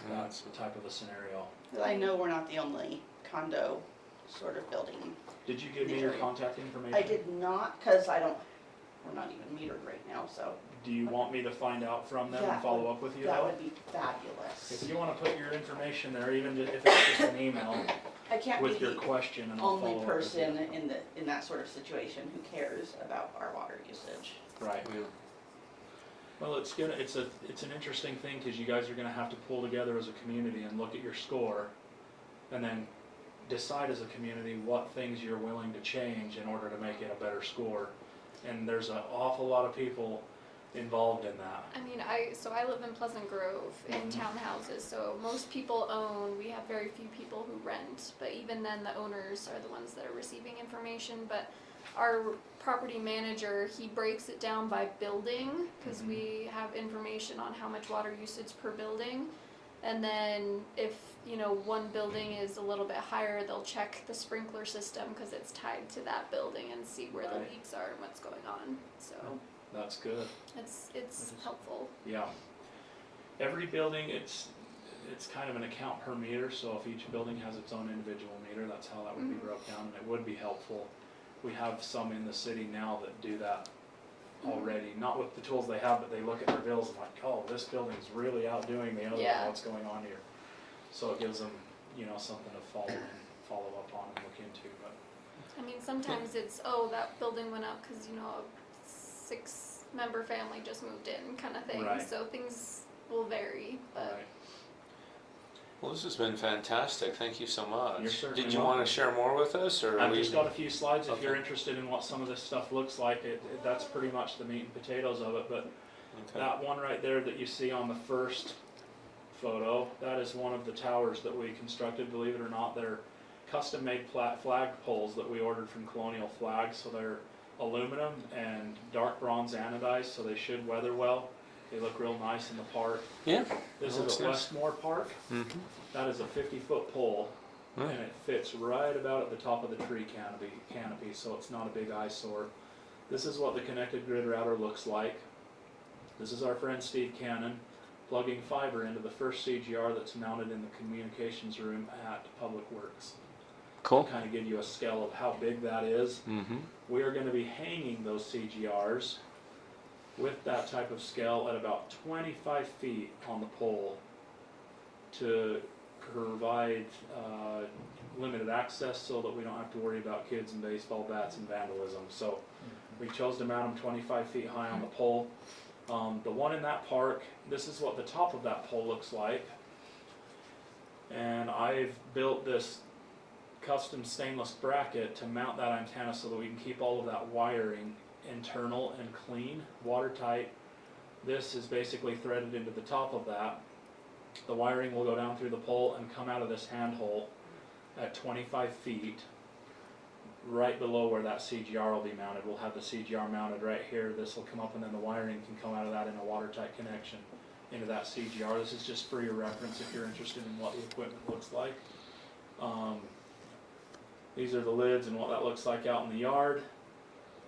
that's the type of a scenario. I know we're not the only condo sort of building. Did you give me your contact information? I did not, cause we're not even metered right now, so Do you want me to find out from them and That follow up with you? that though? would be fabulous. If you wanna put your information there, even if it's just an email I can't be with your the question, and I'll follow only up with person you. in that sort of situation who cares about our water usage. Right. Well, it's an interesting thing, cause you guys are gonna have to pull together as a community and look at your score, and then decide as a community what things you're willing to change in order to make it a better score. And there's an awful lot of people involved in that. I mean, I live in Pleasant Grove in townhouses, so most people own. We have very few people who rent, but even then, the owners are the ones that are receiving information. But our property manager, he breaks it down by building because we have information on how much water usage per building, and then if one building is a little bit higher, they'll check the sprinkler system because it's tied to that building and see where the Right. leaks are and what's going on. So That's good. it's helpful. Yeah. Every building, it's kind of an account per meter, so if each building has its own individual meter, that's how that would be broke down, and it would be helpful. We have some in the city now that do that already, not with the tools they have, but they look at their bills and like, oh, this building's really outdoing the other Yeah. one, what's going on here? So it gives them, something to follow up on and look into, but. I mean, sometimes it's, oh, that building went up because, a 6-member family just moved in kind of thing. Right. So things will vary, but. Right. Well, this has been fantastic. Thank you so much. You're certainly Did you want welcome. to share more with us, or I've just got a few slides if Okay. you're interested in what some of this stuff looks like. That's pretty much the meat and potatoes of it, but Okay. that one right there that you see on the first photo, that is one of the towers that we constructed. Believe it or not, they're custom-made flag poles that we ordered from Colonial Flags. So they're aluminum and dark bronze anodized, so they should weather well. They look real nice in the park. Yeah. This Looks is at nice. Westmore Park. Mm-hmm. That is a 50-foot pole, Hmm. and it fits right about at the top of the tree canopy, so it's not a big eyesore. This is what the connected grid router looks like. This is our friend Steve Cannon plugging fiber into the first CGR that's mounted in the communications room at Public Works. Cool. To kind of give you a scale of how big that is. Mm-hmm. We are going to be hanging those CGRs with that type of scale at about 25 feet on the pole to provide limited access so that we don't have to worry about kids and baseball bats and vandalism. So we chose to mount them 25 feet high on the pole. The one in that park, this is what the top of that pole looks like. And I've built this custom stainless bracket to mount that antenna so that we can keep all of that wiring internal and clean, watertight. This is basically threaded into the top of that. The wiring will go down through the pole and come out of this handhole at 25 feet, right below where that CGR will be mounted. We'll have the CGR mounted right here. This will come up and then the wiring can come out of that in a watertight connection into that CGR. This is just for your reference if you're interested in what the equipment looks like. These are the lids and what that looks like out in the yard.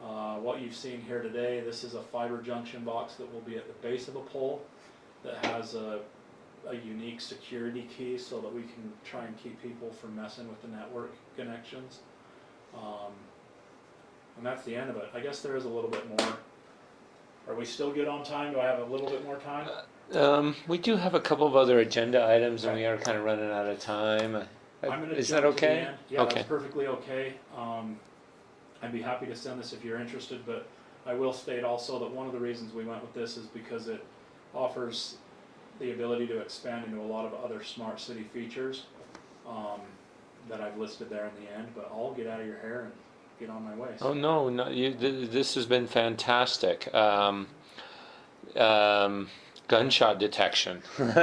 What you've seen here today, this is a fiber junction box that will be at the base of a pole that has a unique security key so that we can try and keep people from messing with the network connections. And that's the end of it. I guess there is a little bit more. Are we still good on time? Do I have a little bit more time? We do have a couple of other agenda items, and we are kind of running out of time. I'm gonna Is jump that to the okay? end. Yeah, Okay. that's perfectly okay. I'd be happy to send this if you're interested, but I will state also that one of the reasons we went with this is because it offers the ability to expand into a lot of other smart city features that I've listed there in the end, but I'll get out of your hair and get on my way. Oh no, this has been fantastic. Gunshot detection. Believe it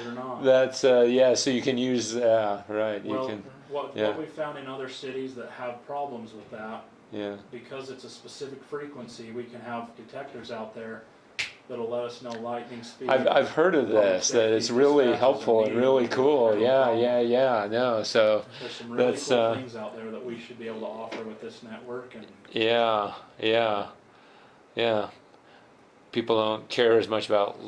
or not. That's yeah. So you can use right. You Well, can what we found in other cities that have problems with that, yeah. because it's a specific frequency, we can have detectors out there that'll let us know lightning speed. I've heard of this. That it's really helpful and really cool. Yeah. No, so There's some really that's, cool things out there that we should be able to offer with this network. And yeah. People don't care as much about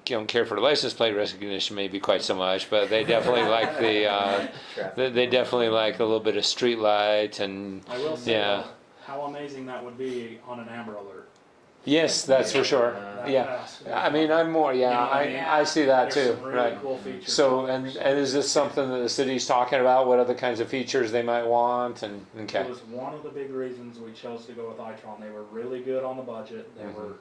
don't care for license plate recognition, maybe quite so much, but they definitely like the they definitely like a little bit of street light and I will say yeah. how amazing that would be on an Amber Alert. Yes, that's for sure. That Yeah, fast. I mean I'm more You know what I I mean? I see that There's too. some really Right. cool features. So and is this something that the city's talking about? What other kinds of features they might want? And okay. It was one of the big reasons we chose to go with iTron. They were really good on the budget. They were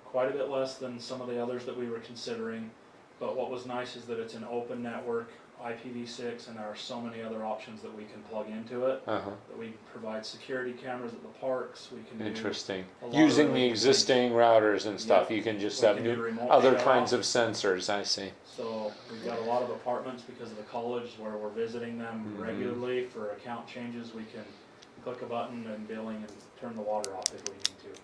quite a bit less than some of the others that we were considering. But what was nice is that it's an open network, IPv6, and there are so many other options that we can plug into it. Uh-huh. That we provide security cameras at the parks. We can Interesting. do a lot Using of the really existing routers and stuff, Yep. you can just We have can do new, remote other shut kinds off. of sensors. I see. So we've got a lot of apartments because of the college where we're visiting them regularly for account changes. We can click a button and billing and turn the water off if we need to.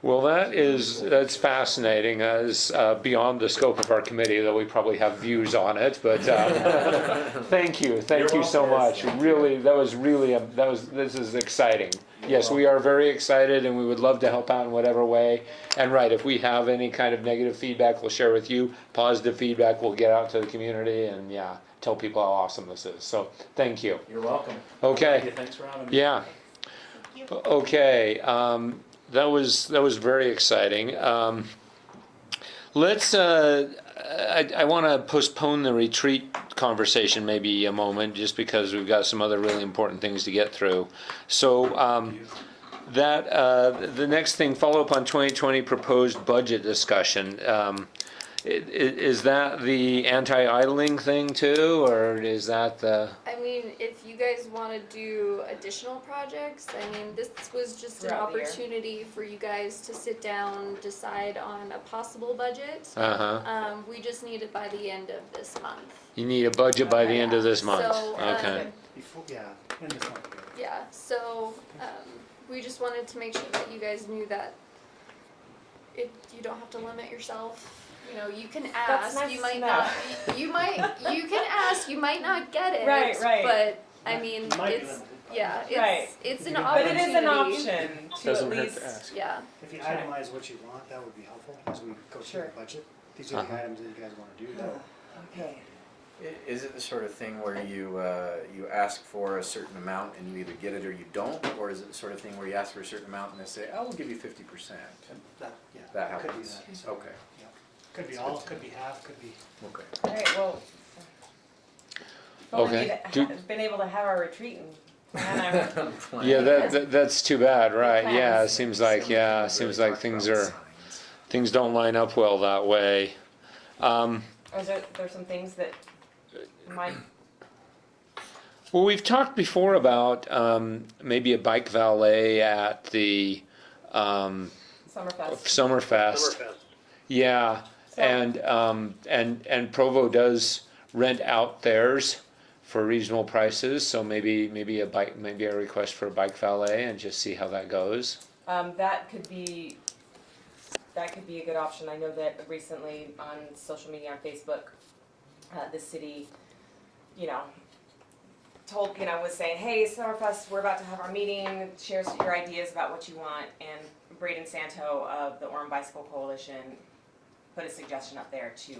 Well, that's fascinating. As beyond the scope of our committee, though we probably have views on it. But thank you so much. Really, this is exciting. Yes, we are very excited, and we would love to help out in whatever way. And right, if we have any kind of negative feedback, we'll share with you. Positive feedback, we'll get out to the community and tell people how awesome this is. So thank you. You're welcome. Okay. Thanks for having me. Yeah. Okay. That was very exciting. Let's, I want to postpone the retreat conversation maybe a moment, just because we've got some other really important things to get through. So, the next thing, follow up on 2020 proposed budget discussion. Is that the anti-idling thing too, or is that the? I mean, if you guys want to do additional projects, I mean, this was just an Throughout the year. opportunity for you guys to sit down, decide on a possible budget. We just need it by the end of this month. You need a budget by the end of this month. So, Okay. Before, yeah, in this month. Yeah, so, we just wanted to make sure that you guys knew that you don't have to limit yourself. You know, you can ask, nice you to might know. not, you can ask, you might not get it. Right, right. But, I mean, You might be it's, limited, but yeah, Right. it's an But But it opportunity. is an option to Doesn't at hurt least. to ask. Yeah, If you itemize what you want, that would be helpful as we go through Sure. the budget. These are the Uh-huh. items that you guys want to do. That would Okay. Is it the sort of thing where you ask for a certain amount and you either get it or you don't, or is it the sort of thing where you ask for a certain amount and they say, "I will give you 50%"? yeah, That could be happens. that. So, Okay. yeah. Could be all, could be half, could be. Okay. All right. Well. If only Okay. we'd been able to have our retreat and plan our. Yeah, that's too bad, right? Yeah, it Plans. seems like things don't line up well that way. Or is there's some things that might. Well, we've talked before about maybe a bike valet at the Summerfest. Summerfest. Summerfest. Yeah, So- and Provo does rent out theirs for reasonable prices. So maybe a request for a bike valet and just see how that goes. That could be a good option. I know that recently on social media, on Facebook, the city, was saying, hey, Summerfest, we're about to have our meeting, share your ideas about what you want. And Braden Santo of the Orem Bicycle Coalition put a suggestion up there to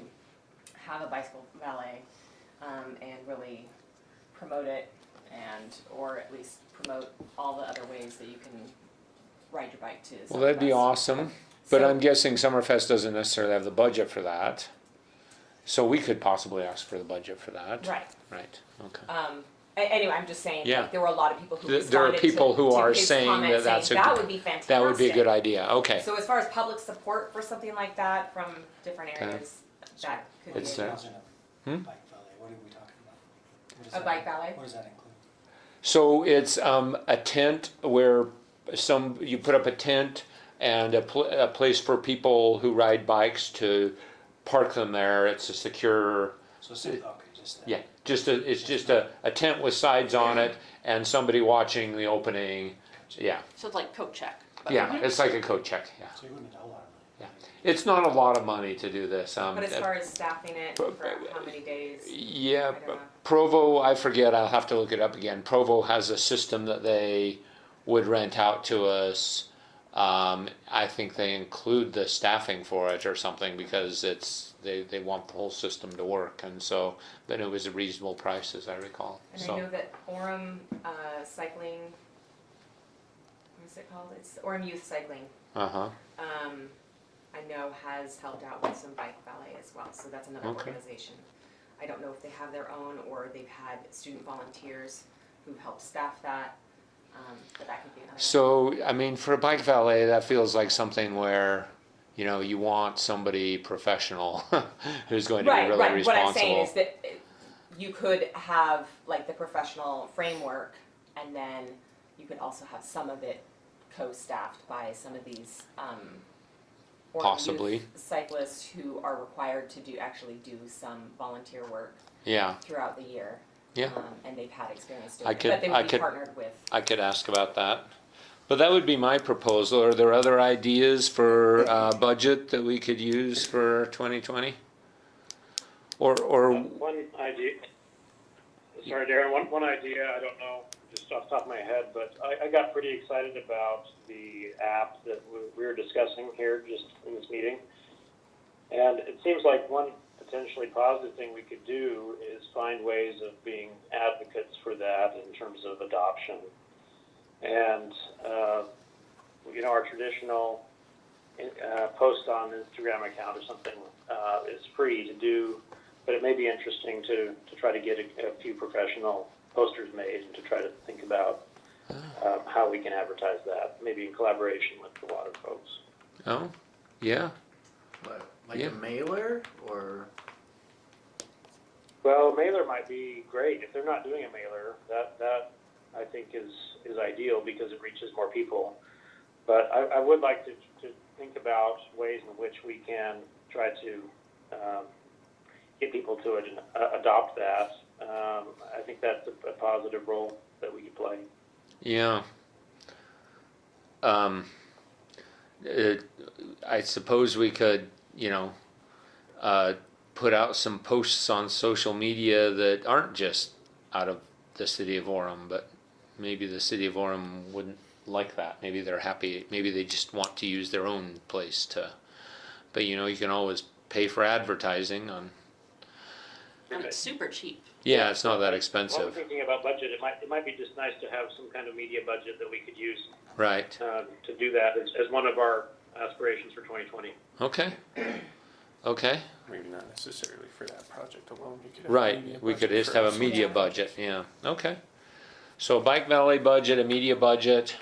have a bicycle valet and really promote it, or at least promote all the other ways that you can ride your bike to Summerfest. Well, that'd be awesome. But So- I'm guessing Summerfest doesn't necessarily have the budget for that. So we could possibly ask for the budget for that. Right. Right, okay. Anyway, I'm just saying, Yeah. like, there were a lot of people who There are responded people to who are his saying comment that saying, that would be fantastic. That would be a good idea, okay. So as far as public support for something like that from different Okay. areas, that could be It's, a, How's it a Hmm? bike valet? What are we talking about? What does a that- bike valet. What does that include? So it's a tent where you put up a tent and a place for people who ride bikes to park them there. It's a secure, So okay, just that. yeah, it's just a tent with sides on it and somebody watching the opening. Yeah, So it's like coat check. yeah, it's like a coat check, yeah. So you wouldn't need a whole lot of money. It's not a lot of money to do this. But as far as staffing it, for how many days? Yeah, I don't know. Provo, I forget, I'll have to look it up again. Provo has a system that they would rent out to us. I think they include the staffing for it or something because they want the whole system to work, and so, but it was a reasonable price as I recall. And So I know that Orem Cycling, what is it called? It's Orem Youth Cycling. uh-huh. I know has helped out with some bike valet as well, so that's another Okay. organization. I don't know if they have their own or they've had student volunteers who've helped staff that, but that could be another. So, I mean, for a bike valet, that feels like something where, you want somebody professional who's going to be really Right. responsible. What I'm saying is that you could have like the professional framework, and then you could also have some of it co-staffed by some of these Orem Possibly. youth cyclists who are required to actually do some volunteer work Yeah, throughout the year. yeah. And they've had experience doing I it, could- but they I would be could- partnered with. I could ask about that. But that would be my proposal. Are there other ideas for budget that we could use for 2020? Or One idea, sorry Darren, one idea, I don't know, just off the top of my head, but I got pretty excited about the app that we were discussing here just in this meeting. And it seems like one potentially positive thing we could do is find ways of being advocates for that in terms of adoption. And, our traditional post on Instagram account or something. It's free to do, but it may be interesting to try to get a few professional posters made and to try to think about how we can advertise that, maybe in collaboration with the water folks. Oh, yeah. What, like Yeah. a mailer or? Well, a mailer might be great. If they're not doing a mailer, that I think is ideal because it reaches more people. But I would like to think about ways in which we can try to get people to adopt that. I think that's a positive role that we could play. Yeah. I suppose we could, put out some posts on social media that aren't just out of the city of Orem, but maybe the city of Orem wouldn't like that. Maybe they're happy. Maybe they just want to use their own place to. But you can always pay for advertising on. And it's super cheap. Yeah, it's not that While we're expensive. thinking about budget, it might be just nice to have some kind of media budget that we could use Right. to do that as one of our aspirations for 2020. Okay. Okay. Maybe not necessarily for that project alone. You could have a Right. media We could budget just for have a us. media budget. Yeah. Okay. So Bike Valley budget, a media budget.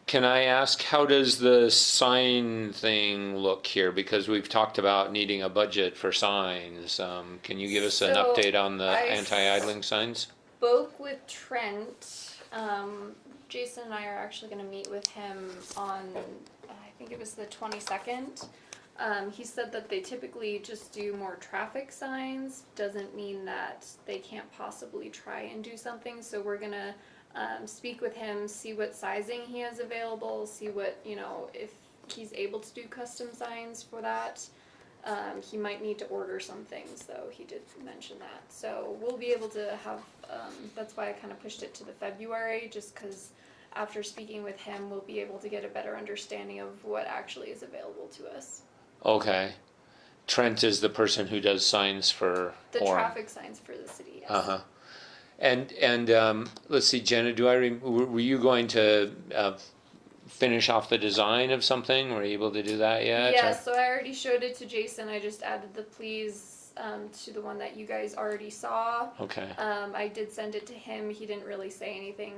Can I ask, how does the sign thing look here? Because we've talked about needing a budget for signs. Can you give us an So, update on the I anti-idling signs? Spoke with Trent. Jason and I are actually going to meet with him on, I think it was the 22nd. He said that they typically just do more traffic signs. Doesn't mean that they can't possibly try and do something. So we're going to speak with him, see what sizing he has available, see what, if he's able to do custom signs for that. He might need to order some things, though. He did mention that. So we'll be able to have, that's why I kind of pushed it to the February, just because after speaking with him, we'll be able to get a better understanding of what actually is available to us. Okay. Trent is the person who does signs for The Orem. traffic signs for the city, yes. Uh-huh. And let's see, Jenna, were you going to finish off the design of something? Were you able to do that yet? Yeah, or- so I already showed it to Jason. I just added the please to the one that you guys already saw. Okay. I did send it to him. He didn't really say anything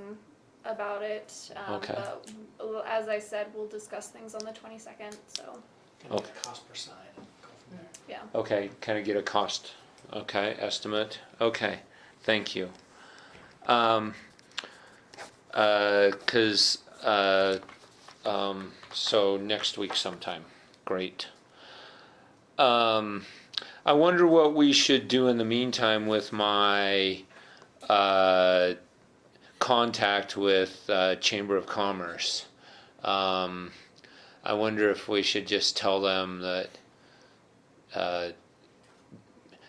about it. Okay. But as I said, we'll discuss things on the 22nd. So And Okay. the cost per sign, and go from there. yeah. Okay, kind of get a cost, estimate. Okay, thank you. So next week sometime, great. I wonder what we should do in the meantime with my contact with Chamber of Commerce. I wonder if we should just tell them that,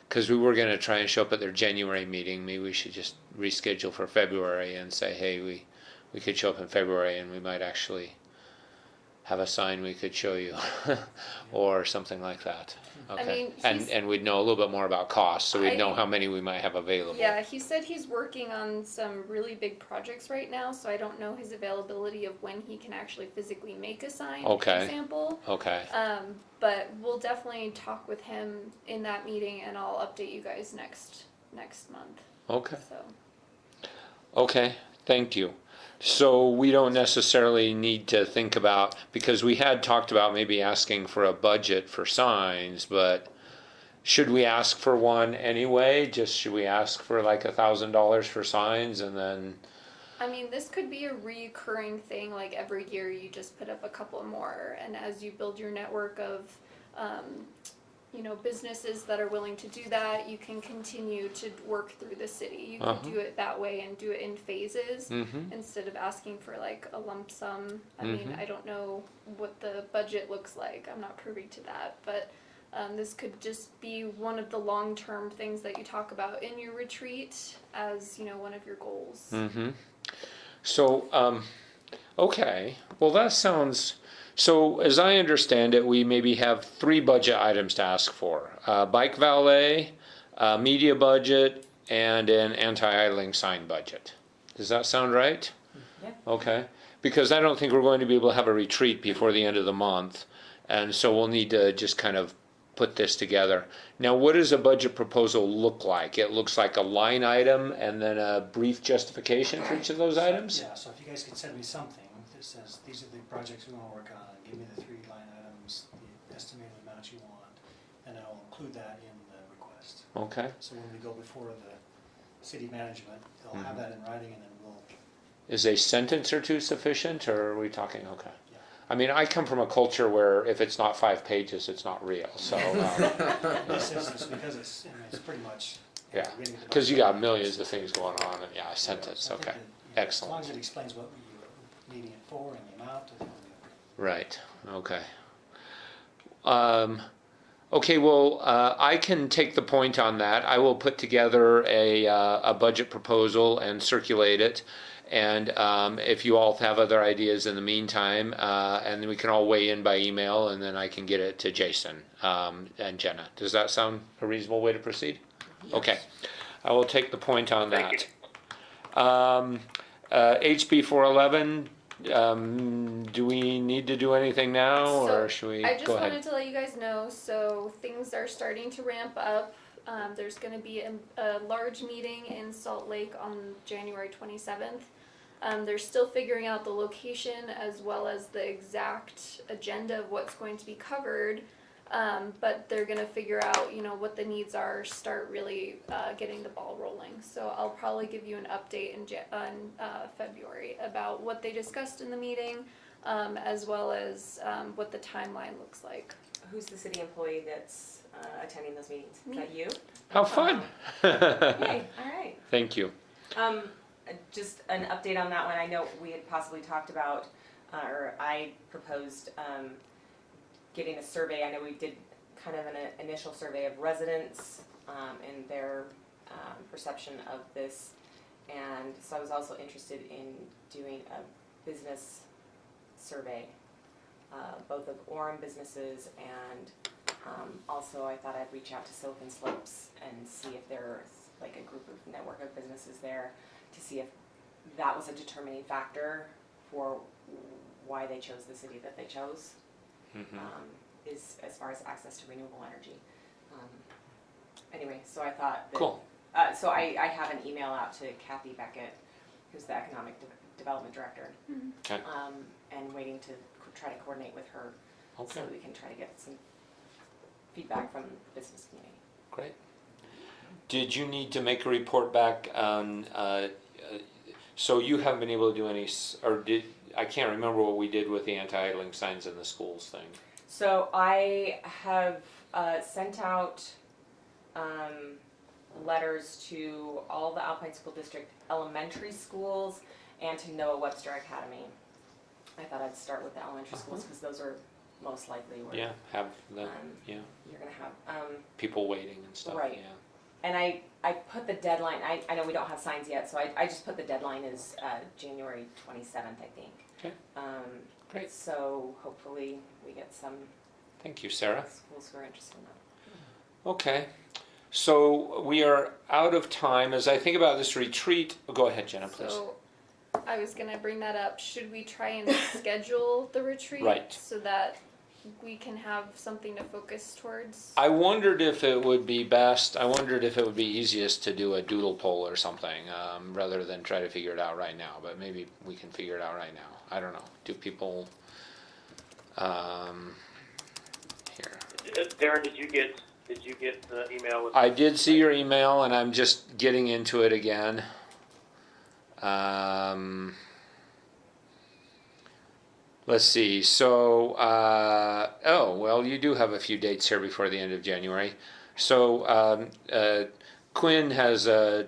because we were going to try and show up at their January meeting, maybe we should just reschedule for February and say, hey, we could show up in February and we might actually have a sign we could show you or something like that. Okay. I mean, and we'd know a little bit more about costs, so we'd know I- how many we might have available. Yeah, he said he's working on some really big projects right now, so I don't know his availability of when he can actually physically make a sign, Okay. for example. Okay. But we'll definitely talk with him in that meeting, and I'll update you guys next month. Okay. So Okay, thank you. So we don't necessarily need to think about, because we had talked about maybe asking for a budget for signs, but should we ask for one anyway? Just should we ask for like $1,000 for signs and then, I mean, this could be a recurring thing. Like every year, you just put up a couple more, and as you build your network of businesses that are willing to do that, you can continue to work through the city. You can do it that way and do it in phases instead of asking for like a lump sum. I mean, I don't know what the budget looks like. I'm not privy to that, but this could just be one of the long-term things that you talk about in your retreat as, one of your goals. So, okay, well that sounds, so as I understand it, we maybe have 3 budget items to ask for. Bike valet, media budget, and an anti-idling sign budget. Does that sound right? Yeah. Okay, because I don't think we're going to be able to have a retreat before the end of the month, and so we'll need to just kind of put this together. Now, what does a budget proposal look like? It looks like a line item and then a brief justification for each of those items? Yeah, so if you guys could send me something that says, these are the projects we want to work on, give me the 3 line items, the estimated amount you want, and I'll include that in the request. Okay. So when we go before the city management, they'll have that in writing, and then we'll, Is a sentence or two sufficient, or are we talking, okay? yeah. I mean, I come from a culture where if it's not 5 pages, it's not real, so, This is because it's, I mean, it's pretty much. yeah. getting the Because you budget. got millions of things going on, and yeah, a sentence, So I think okay. that, As long Excellent. as it explains what you're needing it for and the amount, I think we'll be okay. Right, okay. Okay, well, I can take the point on that. I will put together a budget proposal and circulate it. And if you all have other ideas in the meantime, and then we can all weigh in by email, and then I can get it to Jason and Jenna. Does that sound a reasonable way to proceed? Okay, I will take the point on Thank that. HB411, do we need to do anything now, or should we I just go wanted ahead? to let you guys know, so things are starting to ramp up. There's gonna be a large meeting in Salt Lake on January 27th. They're still figuring out the location as well as the exact agenda of what's going to be covered. But they're gonna figure out, what the needs are, start really getting the ball rolling. So I'll probably give you an update in February about what they discussed in the meeting, as well as what the timeline looks like. Who's the city employee that's attending those meetings? Is Me. that you? How fun! Okay, all right. Thank you. Just an update on that one. I know we had possibly talked about, or I proposed getting a survey. I know we did kind of an initial survey of residents and their perception of this. And so I was also interested in doing a business survey, both of Orem businesses, and also I thought I'd reach out to Silicon Slopes and see if there's like a group of network of businesses there, to see if that was a determining factor for why they chose the city that they chose, is as far as access to renewable energy. Anyway, so I thought that, Cool. so I have an email out to Kathy Beckett, who's the Economic Development Director, Okay. and waiting to try to coordinate with her so Okay. that we can try to get some feedback from the business community. Great. Did you need to make a report back on, so you haven't been able to do any, I can't remember what we did with the anti-idling signs in the schools thing. So I have sent out letters to all the Alpine School District elementary schools and to Noah Webster Academy. I thought I'd start with the elementary schools because those are most likely where Yeah, have the, yeah, you're going to have. people waiting and stuff, Right. yeah. And I put the deadline, I know we don't have signs yet, so I just put the deadline as January 27th, I think. Okay. Great. So hopefully we get some Thank you, Sarah. schools who are interested in that. Okay. So we are out of time. As I think about this retreat, go ahead, Jenna, please. So I was gonna bring that up. Should we try and schedule the retreat? Right. So that we can have something to focus towards? I wondered if it would be easiest to do a doodle poll or something, rather than try to figure it out right now, but maybe we can figure it out right now. I don't know. Do people, here. Darren, did you get the email with? I did see your email and I'm just getting into it again. Let's see, so, oh, well, you do have a few dates here before the end of January. So, Quinn has a,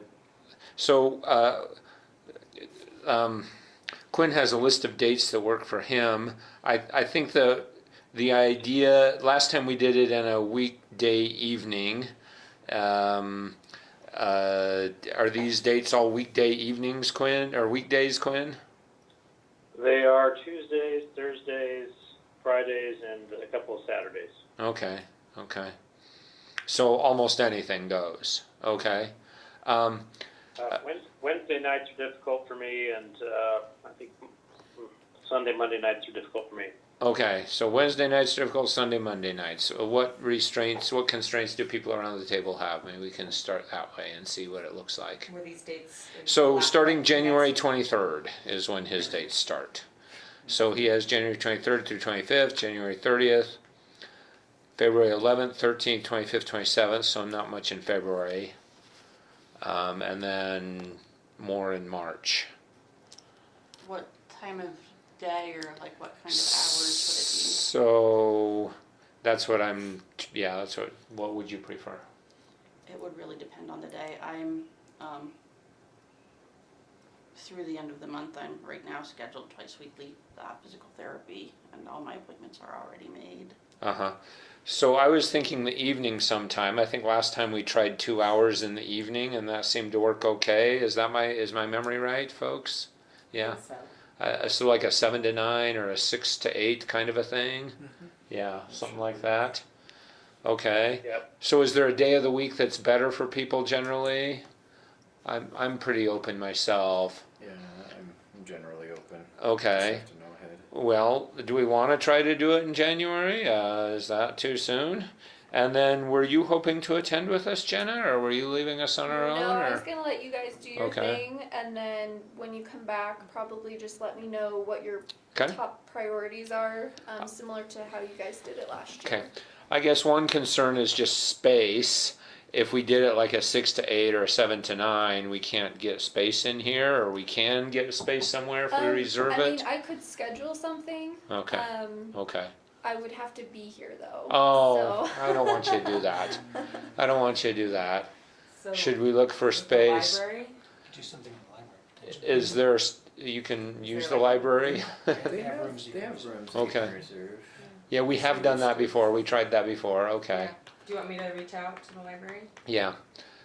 Quinn has a list of dates that work for him. I think the idea, last time we did it in a weekday evening. Are these dates all weekday evenings, Quinn, or weekdays, Quinn? They are Tuesdays, Thursdays, Fridays, and a couple of Saturdays. Okay. So almost anything goes. Okay. Wednesday nights are difficult for me, and I think Monday nights are difficult for me. Okay, so Wednesday nights difficult, Sunday, Monday nights. What constraints do people around the table have? Maybe we can start that way and see what it looks like. Were these dates? So starting next- January 23rd is when his dates start. So he has January 23rd through 25th, January 30th, February 11th, 13th, 25th, 27th, so not much in February. And then more in March. What time of day or like what kind of hours So that's what what would you prefer? would it be? It would really depend on the day. I'm, through the end of the month, I'm right now scheduled twice weekly, physical therapy, and all my appointments are already made. So I was thinking the evening sometime. I think last time we tried 2 hours in the evening, and that seemed to work okay. Is my memory right, folks? Yeah. So like a 7 to 9 or a 6 to 8 kind of a thing. Yeah, something like that. Okay. Yep. So is there a day of the week that's better for people generally? I'm pretty open myself. Yeah, I'm generally open. Okay. Just have to know ahead. Well, do we want to try to do it in January? Is that too soon? And then, were you hoping to attend with us, Jenna, or were you leaving us on our own? No, I or? was gonna let you guys do your Okay. thing, and then when you come back, probably just let me know what your Okay. top priorities are, similar to how you guys did it last year. Okay. I guess one concern is just space. If we did it like a 6 to 8 or a 7 to 9, we can't get space in here, or we can get space somewhere if we reserve I it. mean, I could schedule something. Okay. Okay. I would have to be here though. Oh, so. I don't want you to do that. I don't want you to do that. So Should we look for the space? library? Do something in the library. potentially. Is there, you can use the library? They have have rooms you they can have reserve. rooms you Okay. can reserve. Yeah, we have done that before. We tried that before. Okay. Yeah. Do you want me to reach out to the library? Yeah.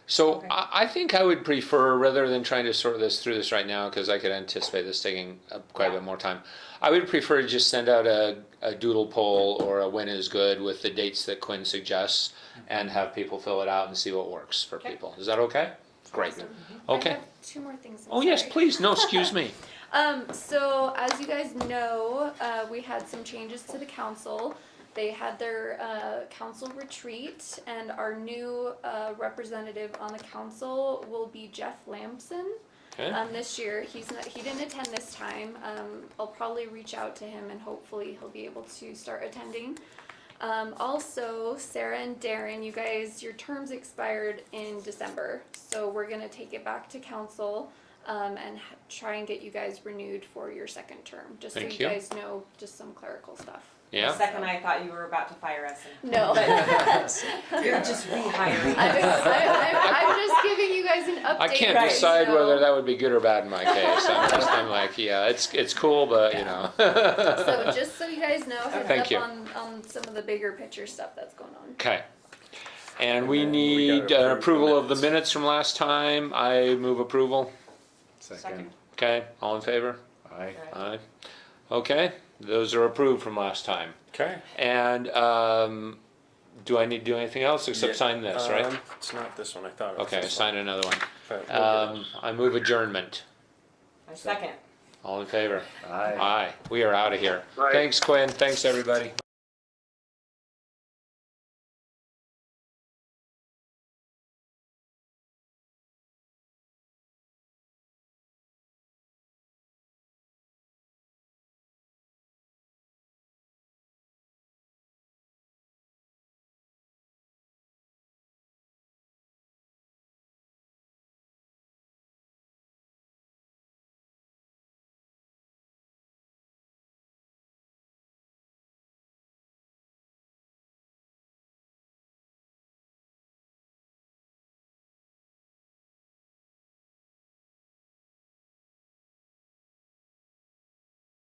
So Okay. I think I would prefer, rather than trying to sort through this right now, because I could anticipate this taking quite a bit more time, I would prefer to just send out a doodle poll or a when is good with the dates that Quinn suggests and have people fill it out and see what works for Okay. people. Is that okay? Great. Awesome. Okay. I have 2 more things. I'm Oh, yes, sorry. please. No, excuse me. So as you guys know, we had some changes to the council. They had their council retreat, and our new representative on the council will be Jeff Lamson. Okay. This year, he didn't attend this time. I'll probably reach out to him, and hopefully he'll be able to start attending. Also, Sarah and Darren, you guys, your terms expired in December, so we're gonna take it back to council and try and get you guys renewed for your second term, just so Thank you you. guys know just some clerical stuff. Yeah. The second I thought you were about to fire us. No. You're just rehiring. I'm just giving you guys an update. I can't Right. decide so- whether that would be good or bad in my case. I'm like, yeah, it's cool, but you know. So just so you guys know, heads Thank up you. on some of the bigger picture stuff that's going on. Okay. And we We need gotta approve the approval of the minutes. minutes from last time. I move approval. Second. Okay, all in favor? Aye. Aye. Okay, those are approved from last time. Okay. And do I need to do anything else except Yeah, sign this, right? It's not this one. I thought it was Okay, this sign another one. one. But we'll get it. I move adjournment. My second. All in favor? Aye. Aye. We are out of here. Aye. Thanks, Quinn. Thanks, everybody.